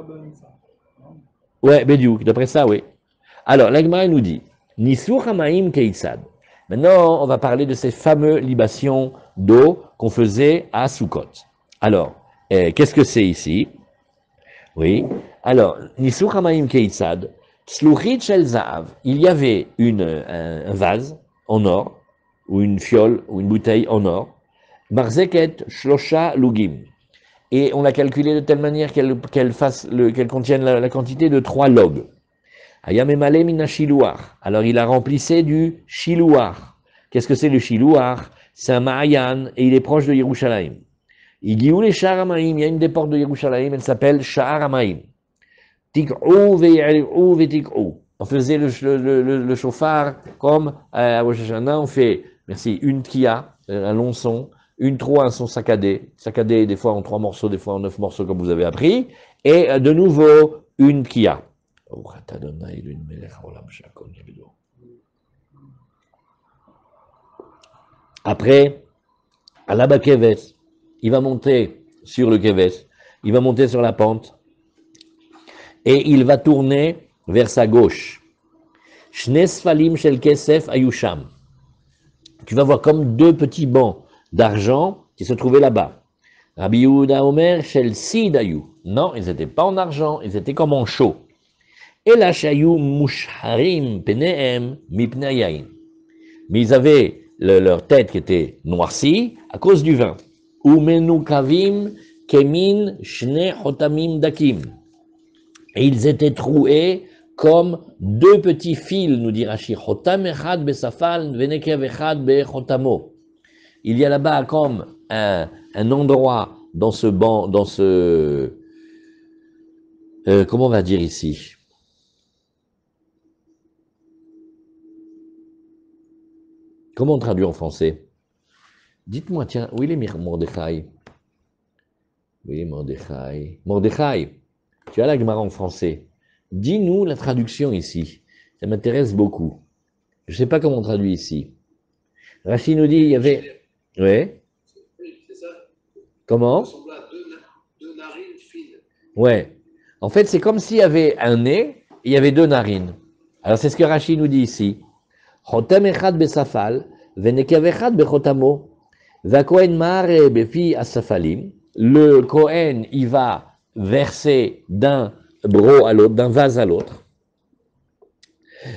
bon ça. Ouais, Bédiouk, d'après ça, oui. Alors, l'Agmara nous dit, Nisur Hamaim Keitzad. Maintenant, on va parler de ces fameuses libations d'eau qu'on faisait à Sukkot. Alors, qu'est-ce que c'est ici? Oui. Alors, Nisur Hamaim Keitzad, Tzluchit Shel Zaav. Il y avait un vase en or, ou une fiole, ou une bouteille en or, Marzeket Shlosha Lugim. Et on l'a calculé de telle manière qu'elle contienne la quantité de 3 logs. Ayamemale mina shilouar. Alors il a remplissé du shilouar. Qu'est-ce que c'est le shilouar? C'est un ma'ayan et il est proche de Yerushalayim. Igiou les Sha'ar Hamaim, il y a une des portes de Yerushalayim, elle s'appelle Sha'ar Hamaim. Tik'ou ve'yari'ou ve'tik'ou. On faisait le chauffard comme à Rosh Hashanah, on fait, merci, une tkia, un long son, une trois, un son saccadé, des fois en 3 morceaux, des fois en 9 morceaux comme vous avez appris, et de nouveau une tkia. Après, à la Keves, il va monter sur le Keves, il va monter sur la pente, et il va tourner vers sa gauche. Shne Sfalim Shel Kesef Ayusham. Tu vas voir comme deux petits bancs d'argent qui se trouvaient là-bas. Rabbi Yehuda Omer Shel Sidayu. Non, ils n'étaient pas en argent, ils étaient comme en chaux. Et la Shayu Mushharim Penehem Mipne Yain. Mais ils avaient leur tête qui était noircie à cause du vin. Umenu Kavim Kemin Shne Hotamim Dakim. Et ils étaient troués comme deux petits fils, nous dit Rashi. Hotam echad besafal venekev echad bechotamo. Il y a là-bas comme un endroit dans ce banc, dans ce... comment on va dire ici? Comment on traduit en français? Dites-moi, tiens, où il est Mordechai? Oui, Mordechai. Mordechai, tu as la Gemara en français. Dis-nous la traduction ici. Ça m'intéresse beaucoup. Je ne sais pas comment on traduit ici. Rachid nous dit, il y avait... Oui. Oui, c'est ça. Comment? Ça ressemble à deux narines fines. Ouais. En fait, c'est comme s'il y avait un nez et il y avait deux narines. Alors, c'est ce que Rachid nous dit ici. Chotam echad besafal, venekev echad bechotamo, vakohen mare befi asafalim. Le Kohen, il va verser d'un bro à l'autre, d'un vase à l'autre.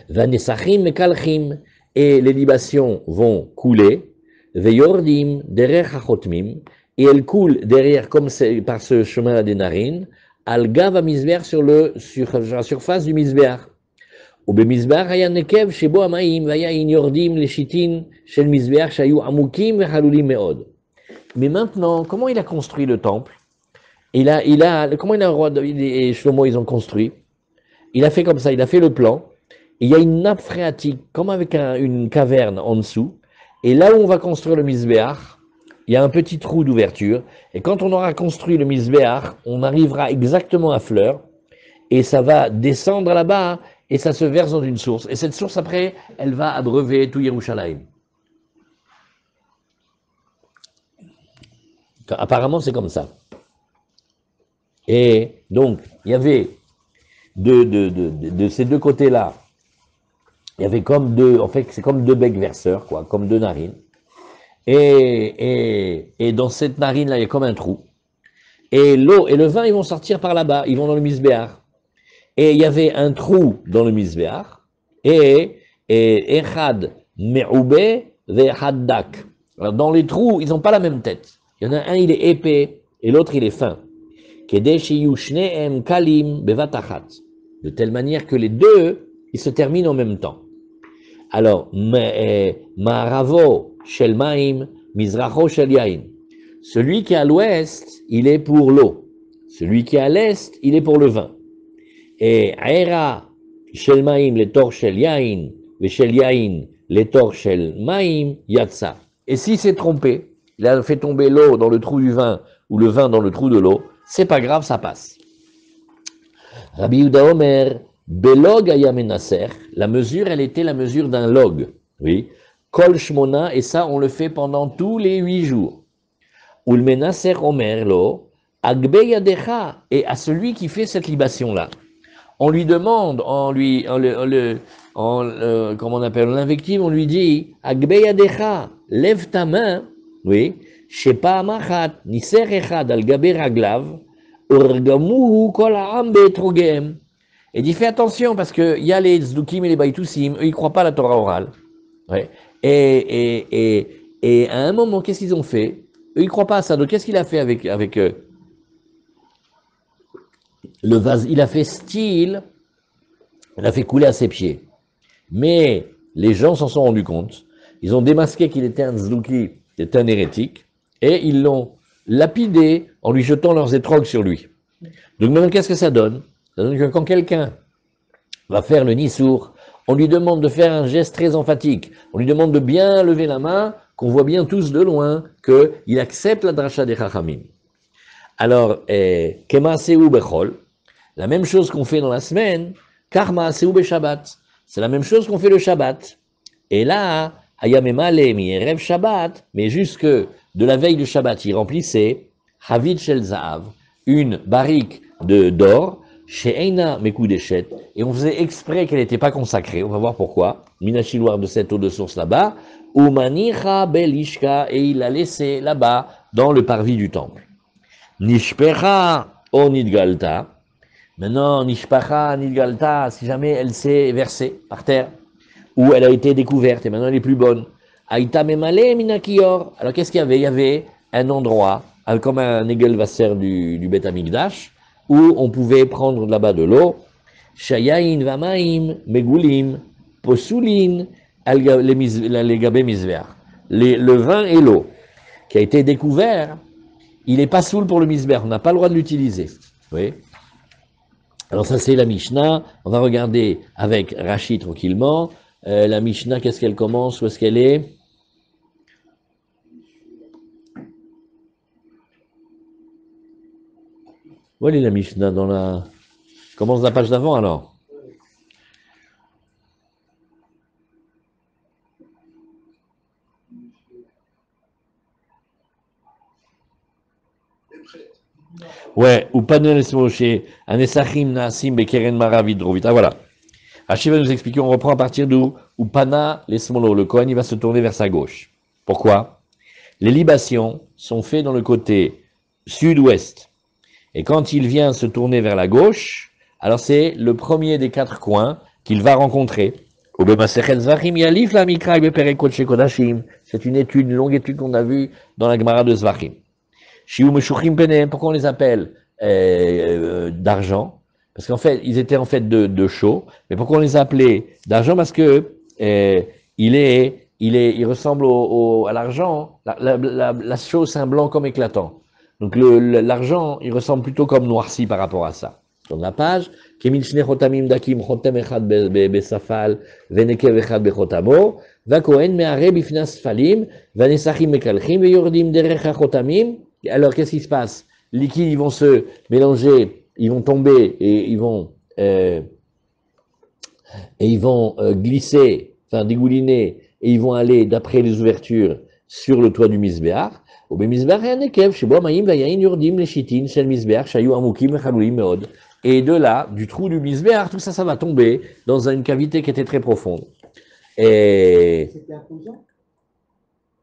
Vanesachim mekalchim, et les libations vont couler. Veyordim derech hachotmim, et elles coulent derrière, comme c'est par ce chemin des narines, al gav amizbeach sur la surface du mizbeach. ובמזבח היה נקב שבו המים והיין יורדים לשיטין של מזבח שהיו עמוקים וחלולים מאוד. Mais maintenant, comment il a construit le temple? Comment il a, roi David et Shlomo, ils ont construit? Il a fait comme ça, il a fait le plan. Il y a une nappe phréatique, comme avec une caverne en dessous. Et là où on va construire le Mizbeach, il y a un petit trou d'ouverture. Et quand on aura construit le Mizbeach, on arrivera exactement à fleur. Et ça va descendre là-bas, et ça se verse dans une source. Et cette source, après, elle va abreuver tout Yerushalayim. Apparemment, c'est comme ça. Et donc, il y avait de ces deux côtés-là, il y avait comme deux, en fait, c'est comme deux becs verseurs, quoi, comme deux narines. Et dans cette narine-là, il y a comme un trou. Et l'eau et le vin, ils vont sortir par là-bas, ils vont dans le misbéach. Et il y avait un trou dans le misbéach, et echad me'oube ve'echad dak. Alors, dans les trous, ils n'ont pas la même tête. Il y en a un, il est épais, et l'autre, il est fin. De telle manière que les deux, ils se terminent en même temps. Alors, Ma'aravo shel ma'im, mizracho shel yain. Celui qui est à l'ouest, il est pour l'eau. Celui qui est à l'est, il est pour le vin. Et Aera shel ma'im, le tor shel yain, ve shel yain, le tor shel ma'im, yatsa. Et s'il s'est trompé, il a fait tomber l'eau dans le trou du vin, ou le vin dans le trou de l'eau, c'est pas grave, ça passe. Rabbi Yehuda Omer, belog aya menaser, la mesure, elle était la mesure d'un log. Oui. Kol shmona, et ça, on le fait pendant tous les 8 jours. Ul menaser omer lo, agbe yadecha, et à celui qui fait cette libation-là. On lui demande, comment on appelle, l'invective, on lui dit, agbe yadecha, lève ta main, oui, shepa machat, niser echad al gabe raglav, urgamuhu kol ha'am be'etrogem. Et dit, fais attention, parce qu'il y a les tzdukim et les baïtoussim, eux, ils ne croient pas à la Torah orale. Ouais. Et à un moment, qu'est-ce qu'ils ont fait? Eux, ils ne croient pas à ça. Donc, qu'est-ce qu'il a fait avec le vase? Il a fait style, il a fait couler à ses pieds. Mais les gens s'en sont rendus compte. Ils ont démasqué qu'il était un tzduki, qu'il était un hérétique, et ils l'ont lapidé en lui jetant leurs étrogues sur lui. Donc, maintenant, qu'est-ce que ça donne? Ça donne que quand quelqu'un va faire le nissour, on lui demande de faire un geste très emphatique. On lui demande de bien lever la main, qu'on voit bien tous de loin qu'il accepte la dracha des chachamim. Alors, kema se'u bechol, la même chose qu'on fait dans la semaine, karma se'u beshabbat. C'est la même chose qu'on fait le Shabbat. Et là, hayamemale mi erev Shabbat, mais jusque de la veille de Shabbat, il remplissait Havit Shel Zahav, une barrique d'or, chez Eina Mekudeshet, et on faisait exprès qu'elle n'était pas consacrée, on va voir pourquoi, Minachiloir de cette eau de source là-bas, ou Manicha Belishka, et il l'a laissé là-bas, dans le parvis du temple. Nishpecha o Nidgalta, maintenant Nishpecha Nidgalta, si jamais elle s'est versée par terre, ou elle a été découverte, et maintenant elle est plus bonne. Aïta Memale Minakior, alors qu'est-ce qu'il y avait? Il y avait un endroit, comme un Egelvasser du Beth Amikdash, où on pouvait prendre là-bas de l'eau, Shayain Vamaim, Megulim, Posulin, les Gabé Misver. Le vin et l'eau qui a été découvert, il n'est pas soul pour le Misber, on n'a pas le droit de l'utiliser. Oui. Alors ça c'est la Mishnah, on va regarder avec Rashi tranquillement. La Mishnah, qu'est-ce qu'elle commence? Où est-ce qu'elle est? Où est la Mishnah dans la... Commence la page d'avant alors. Ouais, ou panel smoshe, anesachim naasim bekeren maravidrovit. Ah voilà. Rashi va nous expliquer, on reprend à partir d'où? Ou pana les smolo, le Kohen il va se tourner vers sa gauche. Pourquoi? Les libations sont faites dans le côté sud-ouest. Et quand il vient se tourner vers la gauche, alors c'est le premier des 4 coins qu'il va rencontrer. C'est une étude, une longue étude qu'on a vue dans la Gemara de Zvachim. Pourquoi on les appelle d'argent? Parce qu'en fait, ils étaient en fait de chaux. Mais pourquoi on les appelait d'argent? Parce que il ressemble à l'argent. La chaux, c'est un blanc comme éclatant. Donc l'argent, il ressemble plutôt comme noirci par rapport à ça. Sur la page, Kemin Shne Chotamim Dakim Chotem Echad Besafal Venekev Echad Bechotamo Vakohen Me'are Bifnas Falim Vanesachim Mekalchim Veyordim Derech Chotamim. Alors qu'est-ce qui se passe? Les liquides, ils vont se mélanger, ils vont tomber et ils vont glisser, enfin dégouliner, et ils vont aller d'après les ouvertures sur le toit du Misbéach. Et de là, du trou du Misbéach, tout ça, ça va tomber dans une cavité qui était très profonde. Et C'était imposant.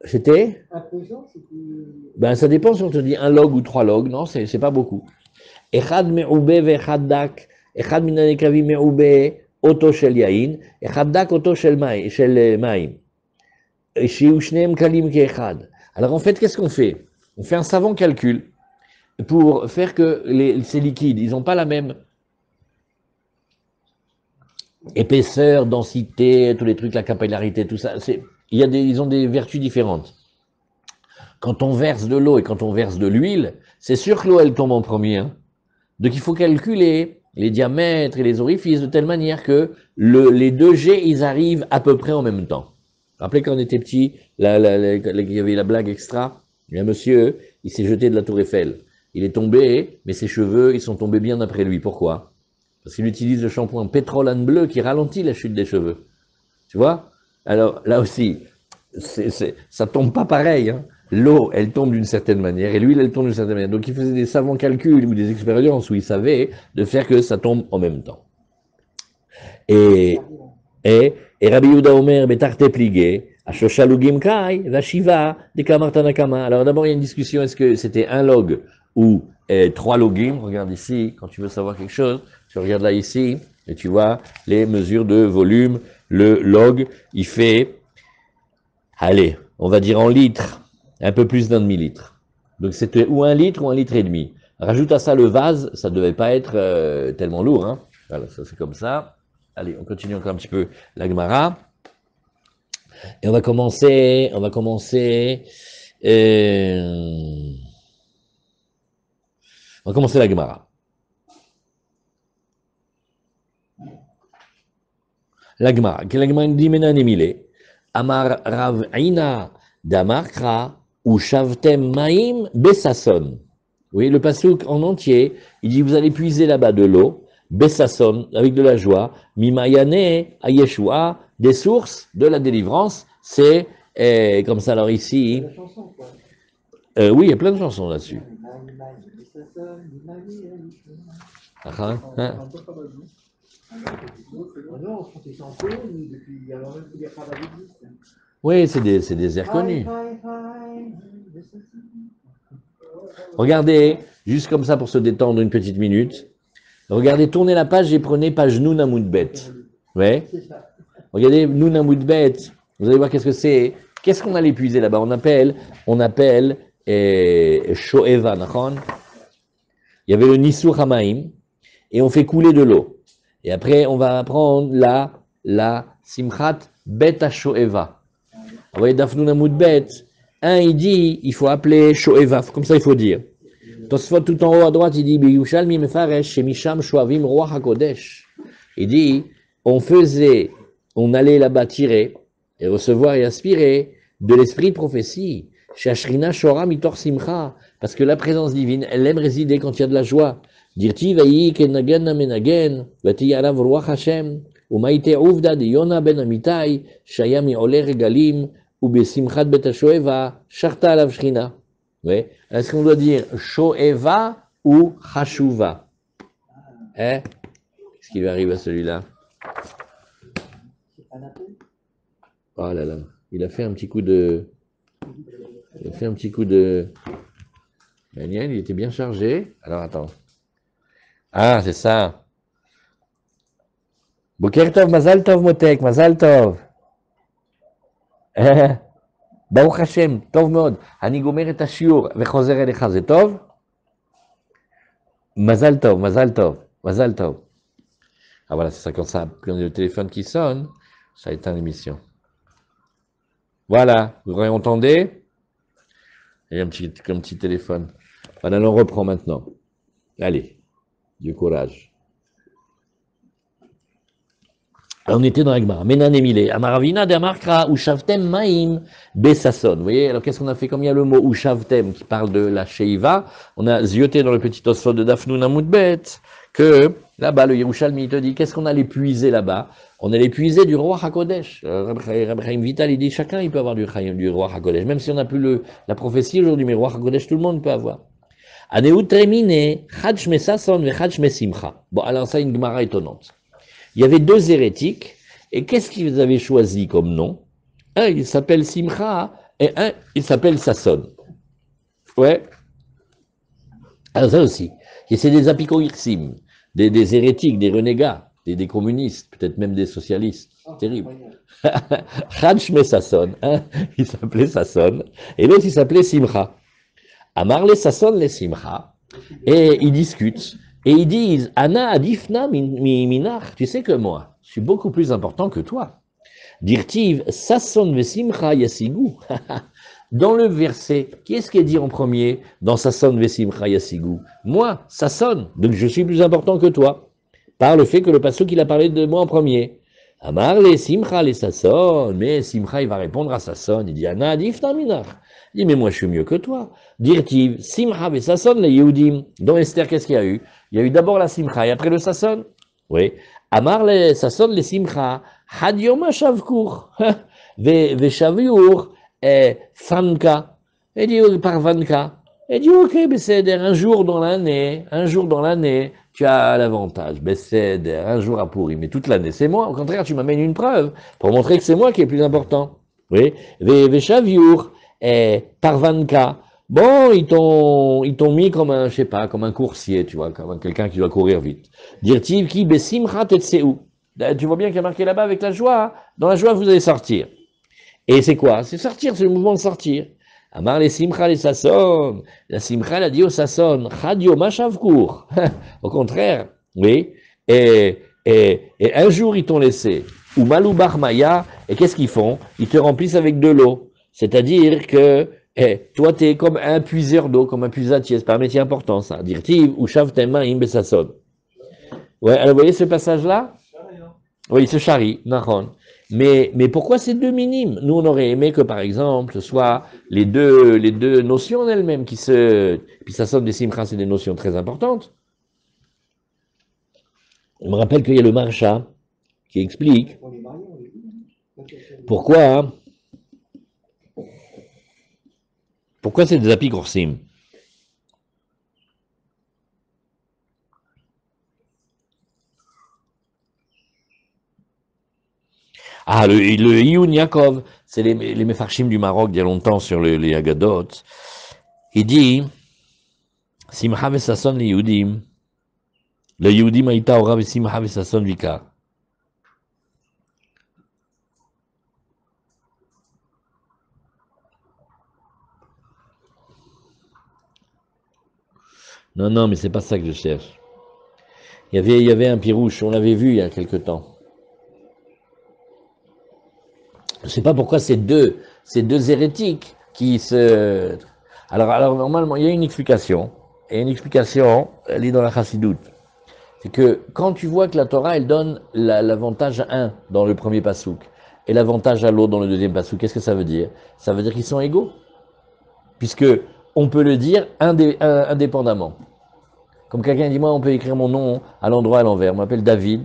c'était Imposant, c'était. Ben, ça dépend si on te dit 1 log ou 3 logs. Non, c'est pas beaucoup. Echad me'oube ve'echad dak. Echad minanekavi me'oube oto shel yain. Echad dak oto shel maim. Shiu shneem kalim ke'echad. Alors en fait, qu'est-ce qu'on fait? On fait un savant calcul pour faire que ces liquides, ils n'ont pas la même épaisseur, densité, tous les trucs, la capillarité, tout ça. Ils ont des vertus différentes. Quand on verse de l'eau et quand on verse de l'huile, c'est sûr que l'eau, elle tombe en premier. Hein. Donc il faut calculer les diamètres et les orifices de telle manière que les 2 jets, ils arrivent à peu près en même temps. Rappelez quand on était petit, il y avait la blague extra. Il y a un monsieur, il s'est jeté de la tour Eiffel. Il est tombé, mais ses cheveux, ils sont tombés bien après lui. Pourquoi? Parce qu'il utilise le shampoing Pétrole bleu qui ralentit la chute des cheveux. Tu vois? Alors là aussi, ça tombe pas pareil. Hein. L'eau, elle tombe d'une certaine manière, et l'huile, elle tombe d'une certaine manière. Donc il faisait des savants calculs ou des expériences où il savait de faire que ça tombe en même temps. Et Rabbi Yehuda Omer, Betarte Pligé, Ashoshalugim Kai, Vashiva, Dekamartanakama. Alors d'abord, il y a une discussion, est-ce que c'était 1 log ou 3 logim? Regarde ici, quand tu veux savoir quelque chose, tu regardes là ici, et tu vois les mesures de volume. Le log, il fait, allez, on va dire en litres, un peu plus d'1 demi-litre. Donc c'était ou 1 litre ou 1 litre et demi. Rajoute à ça le vase, ça ne devait pas être tellement lourd. Hein. Voilà, ça c'est comme ça. Allez, on continue encore un petit peu la Gemara. Et on va commencer la Gemara. La Gemara, que la Gemara dit Menan Emile, Amar Rav Aina Damarkra ou Shavtem Maim Bessason. Oui, le passouk en entier, il dit vous allez puiser là-bas de l'eau, Bessason, avec de la joie, Mimayane à Yeshua, des sources de la délivrance, c'est comme ça alors ici. La chanson, quoi. Oui, il y a plein de chansons là-dessus. Ah, hein, hein. On peut pas mal, non? Non, on chante des chansons, nous, depuis avant même que les travail existent. Oui, c'est des airs connus. Hi. Regardez, juste comme ça pour se détendre une petite minute. Regardez, tournez la page et prenez page Noun Amoudbet. Ouais. C'est ça. Regardez Noun Amoudbet. Vous allez voir qu'est-ce que c'est. Qu'est-ce qu'on allait puiser là-bas? On appelle Shoeva, nachon. Il y avait le Nisur Hamaim et on fait couler de l'eau. Et après, on va prendre la Simchat Bet Shoeva. Vous voyez, Dafnoun Amoudbet. Un, il dit, il faut appeler Shoeva. Comme ça, il faut dire. Tosfot tout en haut à droite, il dit Biyushalmi mefaresh shemisham shoavim roi hakodesh. Il dit on allait là-bas tirer et recevoir et aspirer de l'esprit de prophétie. Shashrina shora mitor simcha, parce que la présence divine, elle aime résider quand il y a de la joie. Dirti vayi kenagen menagen, vati alav roi Hashem, umaite uvda de Yona ben Amitai, shayami oler regalim, ou besimchat bet shoeva, sharta alav shrina. Oui. Est-ce qu'on doit dire Shoeva ou Hashuva? Hein? Qu'est-ce qui lui arrive à celui-là? Oh là là. Il a fait un petit coup de. Daniel, il était bien chargé. Alors attends. Ah, c'est ça. Boker Tov, Mazal Tov, Motek, Mazal Tov. ברוך השם, טוב מאוד. אני גומר את השיעור וחוזר אליך, זה טוב? מזל טוב, מזל טוב, מזל טוב. Ah voilà, c'est ça, quand le téléphone qui sonne, ça éteint l'émission. Voilà, vous entendez? Il y a un petit téléphone. Voilà, on reprend maintenant. Allez, du courage. On était dans la Gemara. Menan Emile. Amaravina de Amarkra, Ushavtem Maim Bessason. Vous voyez, alors qu'est-ce qu'on a fait? Comme il y a le mot Ushavtem qui parle de la Sheiva, on a zioté dans le petit osfot de Dafnoun Amoudbet que là-bas, le Yerushalmi te dit qu'est-ce qu'on allait puiser là-bas? On allait puiser du roi HaKodesh. Rabbi Chaim Vital, il dit chacun il peut avoir du roi HaKodesh. Même si on n'a plus la prophétie aujourd'hui, mais le roi HaKodesh, tout le monde peut avoir. Aneut Tremine, Chadj Mesason ve Chadj Mesimcha. Bon, alors ça, une Gemara étonnante. Il y avait deux hérétiques, et qu'est-ce qu'ils avaient choisi comme nom? Un, il s'appelle Simcha, et un, il s'appelle Sasson. Ouais. Alors ça aussi. Et c'est des apikoïrsim, des hérétiques, des renégats, des communistes, peut-être même des socialistes. Terrible. Chadj Sasson, hein, il s'appelait Sasson, et l'autre il s'appelait Simcha. Amar les Sasson les Simcha, et ils discutent. Et ils disent, Ana adifna minach, tu sais que moi, je suis beaucoup plus important que toi. Dirtiv, Sasson vesimcha yasigu. Dans le verset, qui est-ce qui est dit en premier dans Sasson vesimcha yasigu? Moi, Sasson, donc je suis plus important que toi. Par le fait que le pasuk il a parlé de moi en premier. Amar les simcha les Sasson, mais Simcha il va répondre à Sasson, il dit, Ana adifna minach. Il dit, mais moi je suis mieux que toi. Dirtiv, Simcha ve Sasson les Yehudim. Dans Esther, qu'est-ce qu'il y a eu? Il y a eu d'abord la Simcha et après le Sasson. Oui. Amar le Sasson le Simcha, had yom shavkur, ve shaviur fanka. Et dit par vanka. Et dit ok, besséder, un jour dans l'année, tu as l'avantage. Besséder, un jour à pourri, mais toute l'année, c'est moi. Au contraire, tu m'amènes une preuve pour montrer que c'est moi qui est plus important. Oui. Ve shaviur par vanka. Bon, ils t'ont mis comme un, je sais pas, comme un coursier, tu vois, comme quelqu'un qui doit courir vite. Dire-t-il qui besimcha tetseu. Tu vois bien qu'il y a marqué là-bas avec la joie. Hein. Dans la joie, vous allez sortir. Et c'est quoi? C'est sortir, c'est le mouvement de sortir. Amar les simcha les sasson. La simcha, elle a dit au sasson, chadio machavkour. Au contraire, oui. Et un jour, ils t'ont laissé. Ou malou maya. Et qu'est-ce qu'ils font? Ils te remplissent avec de l'eau. C'est-à-dire que, toi, tu es comme un puiseur d'eau, comme un puisatier, c'est pas un métier important, ça. Dire-t-il, ou shavtem im besasson. Ouais, alors vous voyez ce passage-là? Oui, ce chari, nahon. Mais pourquoi ces deux minimes? Nous, on aurait aimé que, par exemple, ce soit les deux notions en elles-mêmes qui se... Puis ça sonne des simchas, c'est des notions très importantes. On me rappelle qu'il y a le Marsha qui explique pourquoi Pourquoi c'est des apicorsim? Ah, le Iyun Yaakov, c'est les Mefarshim du Maroc d'il y a longtemps sur les Agadot. Il dit, Simcha v'sasson les Yehudim, le Yehudim haïta ora v'simcha v'sasson vikar. Non, non, mais c'est pas ça que je cherche. Il y avait un pirouche, on l'avait vu il y a quelque temps. Je ne sais pas pourquoi ces deux hérétiques qui se... Alors, normalement, il y a une explication. Et une explication, elle est dans la Chassidoute. C'est que quand tu vois que la Torah, elle donne l'avantage à un dans le premier pasouk et l'avantage à l'autre dans le deuxième pasouk, qu'est-ce que ça veut dire? Ça veut dire qu'ils sont égaux. Puisque on peut le dire indépendamment. Comme quelqu'un dit, moi, on peut écrire mon nom à l'endroit à l'envers. On m'appelle David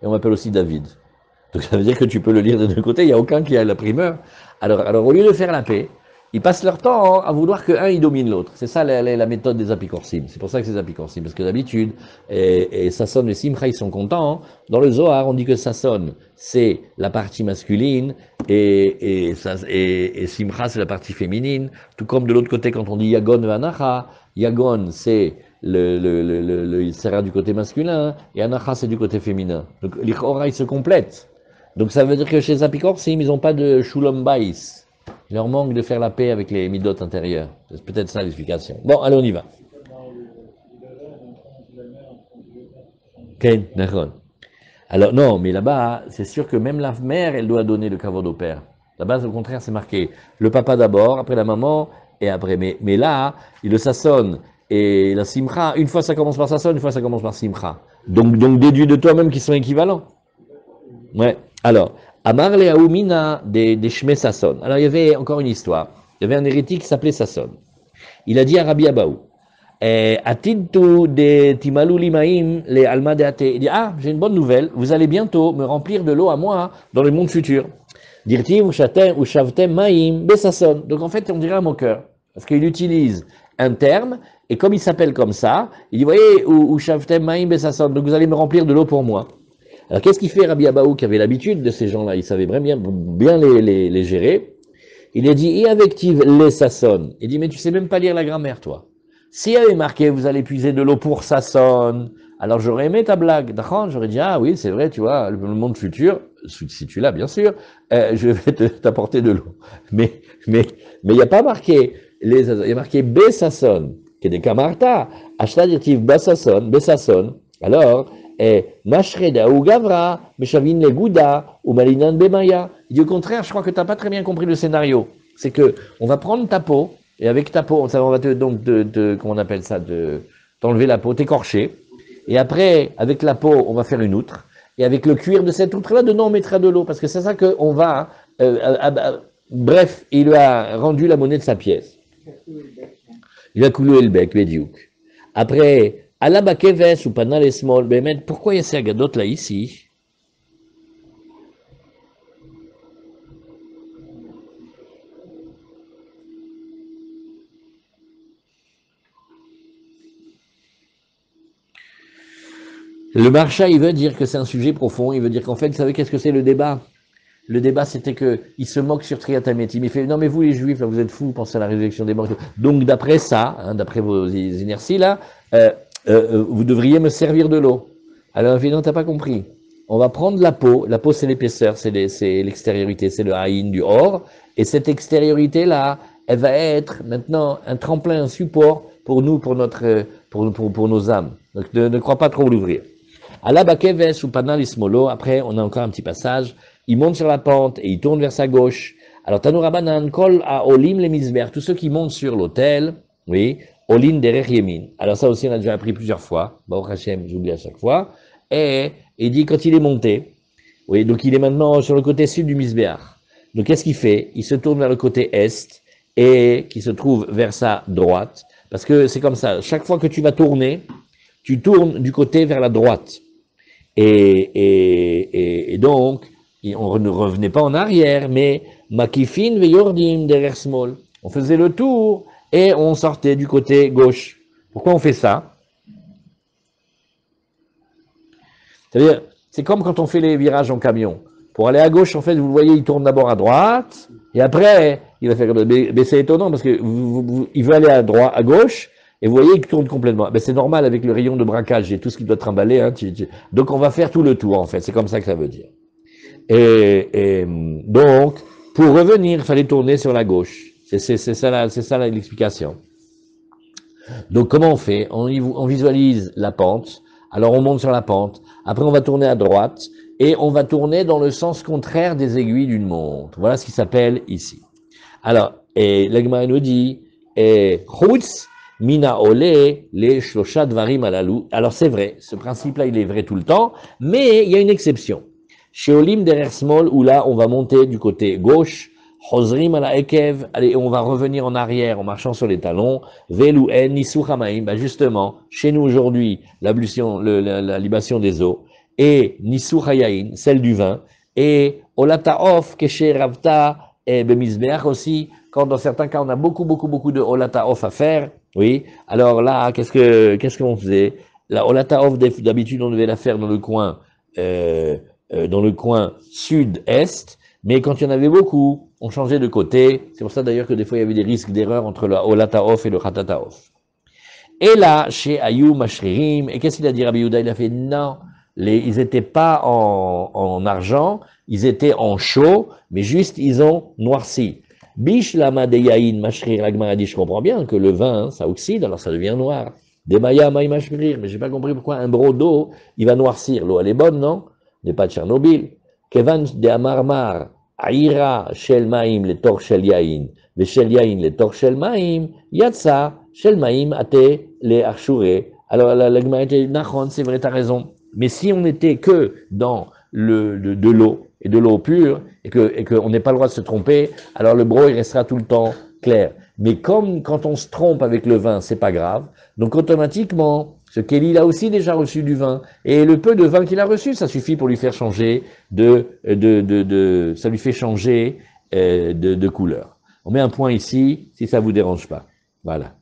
et on m'appelle aussi David. Donc ça veut dire que tu peux le lire des deux côtés, il n'y a aucun qui a la primeur. Alors au lieu de faire la paix, ils passent leur temps à vouloir qu'un il domine l'autre. C'est ça la méthode des apicorsim. C'est pour ça que c'est des apicorsim. Parce que d'habitude, et Sasson et Simcha, ils sont contents. Dans le Zohar, on dit que Sasson, c'est la partie masculine et Simcha, c'est la partie féminine. Tout comme de l'autre côté, quand on dit Yagon Vanacha, Yagon, c'est il sera du côté masculin et Anacha, c'est du côté féminin. Donc l'Ichora, ils se complètent. Donc ça veut dire que chez les apicorsim, ils n'ont pas de Shulam Baïs. Il leur manque de faire la paix avec les midot intérieures. C'est peut-être ça l'explication. Bon, allez, on y va. Okay, d'accord. Alors non, mais là-bas, c'est sûr que même la mère, elle doit donner le kavod au père. Là-bas, au contraire, c'est marqué le papa d'abord, après la maman, et après. Mais là, le sasson et la simcha, une fois ça commence par sasson, une fois ça commence par simcha. Donc déduis de toi-même qu'ils sont équivalents. Ouais. Alors, Amar le Aoumina des Shmei Sasson. Alors, il y avait encore une histoire. Il y avait un hérétique qui s'appelait Sasson. Il a dit à Rabbi Abaou, Atidtu de Timalu Limaim le Alma de Ate. Il dit, ah, j'ai une bonne nouvelle, vous allez bientôt me remplir de l'eau à moi dans le monde futur. Dirti ou Shavtem Maim Besasson. Donc, en fait, on dirait un moqueur. Parce qu'il utilise un terme, et comme il s'appelle comme ça, il dit, voyez, ou Shavtem Maim Besasson. Donc, vous allez me remplir de l'eau pour moi. Alors, qu'est-ce qu'il fait Rabbi Abaou, qui avait l'habitude de ces gens-là? Il savait bien les gérer. Il a dit, et avec les Sasson. Il dit, mais tu sais même pas lire la grammaire, toi. S'il y avait marqué, vous allez puiser de l'eau pour Sasson, alors j'aurais aimé ta blague. D'accord? J'aurais dit, ah oui, c'est vrai, tu vois, le monde futur, si tu l'as, bien sûr, je vais t'apporter de l'eau. Mais il n'y a pas marqué, il y a marqué Besasson, qui est des Kamarta, Ashtadirativ Besasson, alors, Mashreda ou Gavra, Meshavin le Gouda, ou Malinan Bemaya. Il dit au contraire, je crois que tu n'as pas très bien compris le scénario. C'est que on va prendre ta peau, et avec ta peau, on va comment on appelle ça, t'enlever la peau, t'écorcher. Et après, avec la peau, on va faire une outre. Et avec le cuir de cette outre-là, dedans, on mettra de l'eau. Parce que c'est ça qu'on va. Bref, il lui a rendu la monnaie de sa pièce. Il a coulé le bec, le diouk. Après, Alaba Keves ou Panal Esmol, pourquoi il y a ces agadotes là ici? Le marcha, il veut dire que c'est un sujet profond, il veut dire qu'en fait, vous savez qu'est-ce que c'est le débat? Le débat, c'était qu'il se moque sur Triatametim. Il fait, non mais vous les juifs, là, vous êtes fous, vous pensez à la résurrection des morts. Donc d'après ça, hein, d'après vos inerties là, vous devriez me servir de l'eau. Alors, non, t'as pas compris. On va prendre la peau c'est l'épaisseur, c'est l'extériorité, c'est le haïn du or, et cette extériorité-là, elle va être maintenant un tremplin, un support pour nous, pour nos âmes. Donc ne crois pas trop l'ouvrir. Alaba Keves ou Panal Ismolo, après on a encore un petit passage, il monte sur la pente et il tourne vers sa gauche. Alors Tanoura Banan, Kol a Olim les Misber, tous ceux qui montent sur l'autel, oui, Olim derech Yemin. Alors ça aussi on a déjà appris plusieurs fois, Baruch Hashem, j'oublie à chaque fois, et il dit quand il est monté, oui, donc il est maintenant sur le côté sud du Misber. Donc qu'est-ce qu'il fait? Il se tourne vers le côté est et qui se trouve vers sa droite, parce que c'est comme ça, chaque fois que tu vas tourner, tu tournes du côté vers la droite. Et donc, on ne revenait pas en arrière, mais Makifin ve Yordim derrière Small. On faisait le tour et on sortait du côté gauche. Pourquoi on fait ça? C'est-à-dire, c'est comme quand on fait les virages en camion. Pour aller à gauche, en fait, vous voyez, il tourne d'abord à droite, et après, il va faire comme ça. Mais c'est étonnant parce que il veut aller à droite, à gauche, et vous voyez, il tourne complètement. Ben, c'est normal avec le rayon de braquage et tout ce qui doit trimballer. Hein, donc, on va faire tout le tour, en fait. C'est comme ça que ça veut dire. Et donc, pour revenir, il fallait tourner sur la gauche. C'est ça l'explication. Donc, comment on fait? On visualise la pente. Alors, on monte sur la pente. Après, on va tourner à droite. Et on va tourner dans le sens contraire des aiguilles d'une montre. Voilà ce qui s'appelle ici. Alors, et l'Agma nous dit, Chutz mina ole les shlosha dvarim alalou. Alors, c'est vrai, ce principe-là, il est vrai tout le temps, mais il y a une exception. Chez Olim derer small, où là, on va monter du côté gauche, Chozrim ala ekev, allez, on va revenir en arrière en marchant sur les talons, Velu en nisou hamaim, ben justement, chez nous aujourd'hui, la libation des eaux, et Nisou Hayaïn, celle du vin, et Olataof, Keshe Ravta, et Bemizbeach aussi, quand dans certains cas on a beaucoup de Olataof à faire, oui, alors là, qu'est-ce qu'on faisait? La Olataof, d'habitude, on devait la faire dans le coin sud-est, mais quand il y en avait beaucoup, on changeait de côté, c'est pour ça d'ailleurs que des fois il y avait des risques d'erreur entre la Olataof et le Khatataof. Et là, chez Ayou Mashririm, et qu'est-ce qu'il a dit Rabbi Yehuda? Il a fait non. Ils n'étaient pas en argent, ils étaient en chaux, mais juste ils ont noirci. Bish lama de yaïn mashrir, l'Agmara dit, je comprends bien que le vin, ça oxyde, alors ça devient noir. Demaya maï mashrir, mais j'ai pas compris pourquoi un broc d'eau, il va noircir. L'eau, elle est bonne, non? N'est pas de Tchernobyl. Kevan de amarmar, aïra shel maïm le tor shel yaïn, ve shel yaïn le tor shel maïm, yatsa shel maïm ate le archure. Alors l'Agmara dit, nachon, c'est vrai, t'as raison. Mais si on n'était que dans de l'eau, et de l'eau pure, et qu'on n'ait pas le droit de se tromper, alors le broc, il restera tout le temps clair. Mais comme quand on se trompe avec le vin, c'est pas grave, donc automatiquement, ce Kéli, il a aussi déjà reçu du vin, et le peu de vin qu'il a reçu, ça suffit pour lui faire changer ça lui fait changer de couleur. On met un point ici, si ça vous dérange pas. Voilà.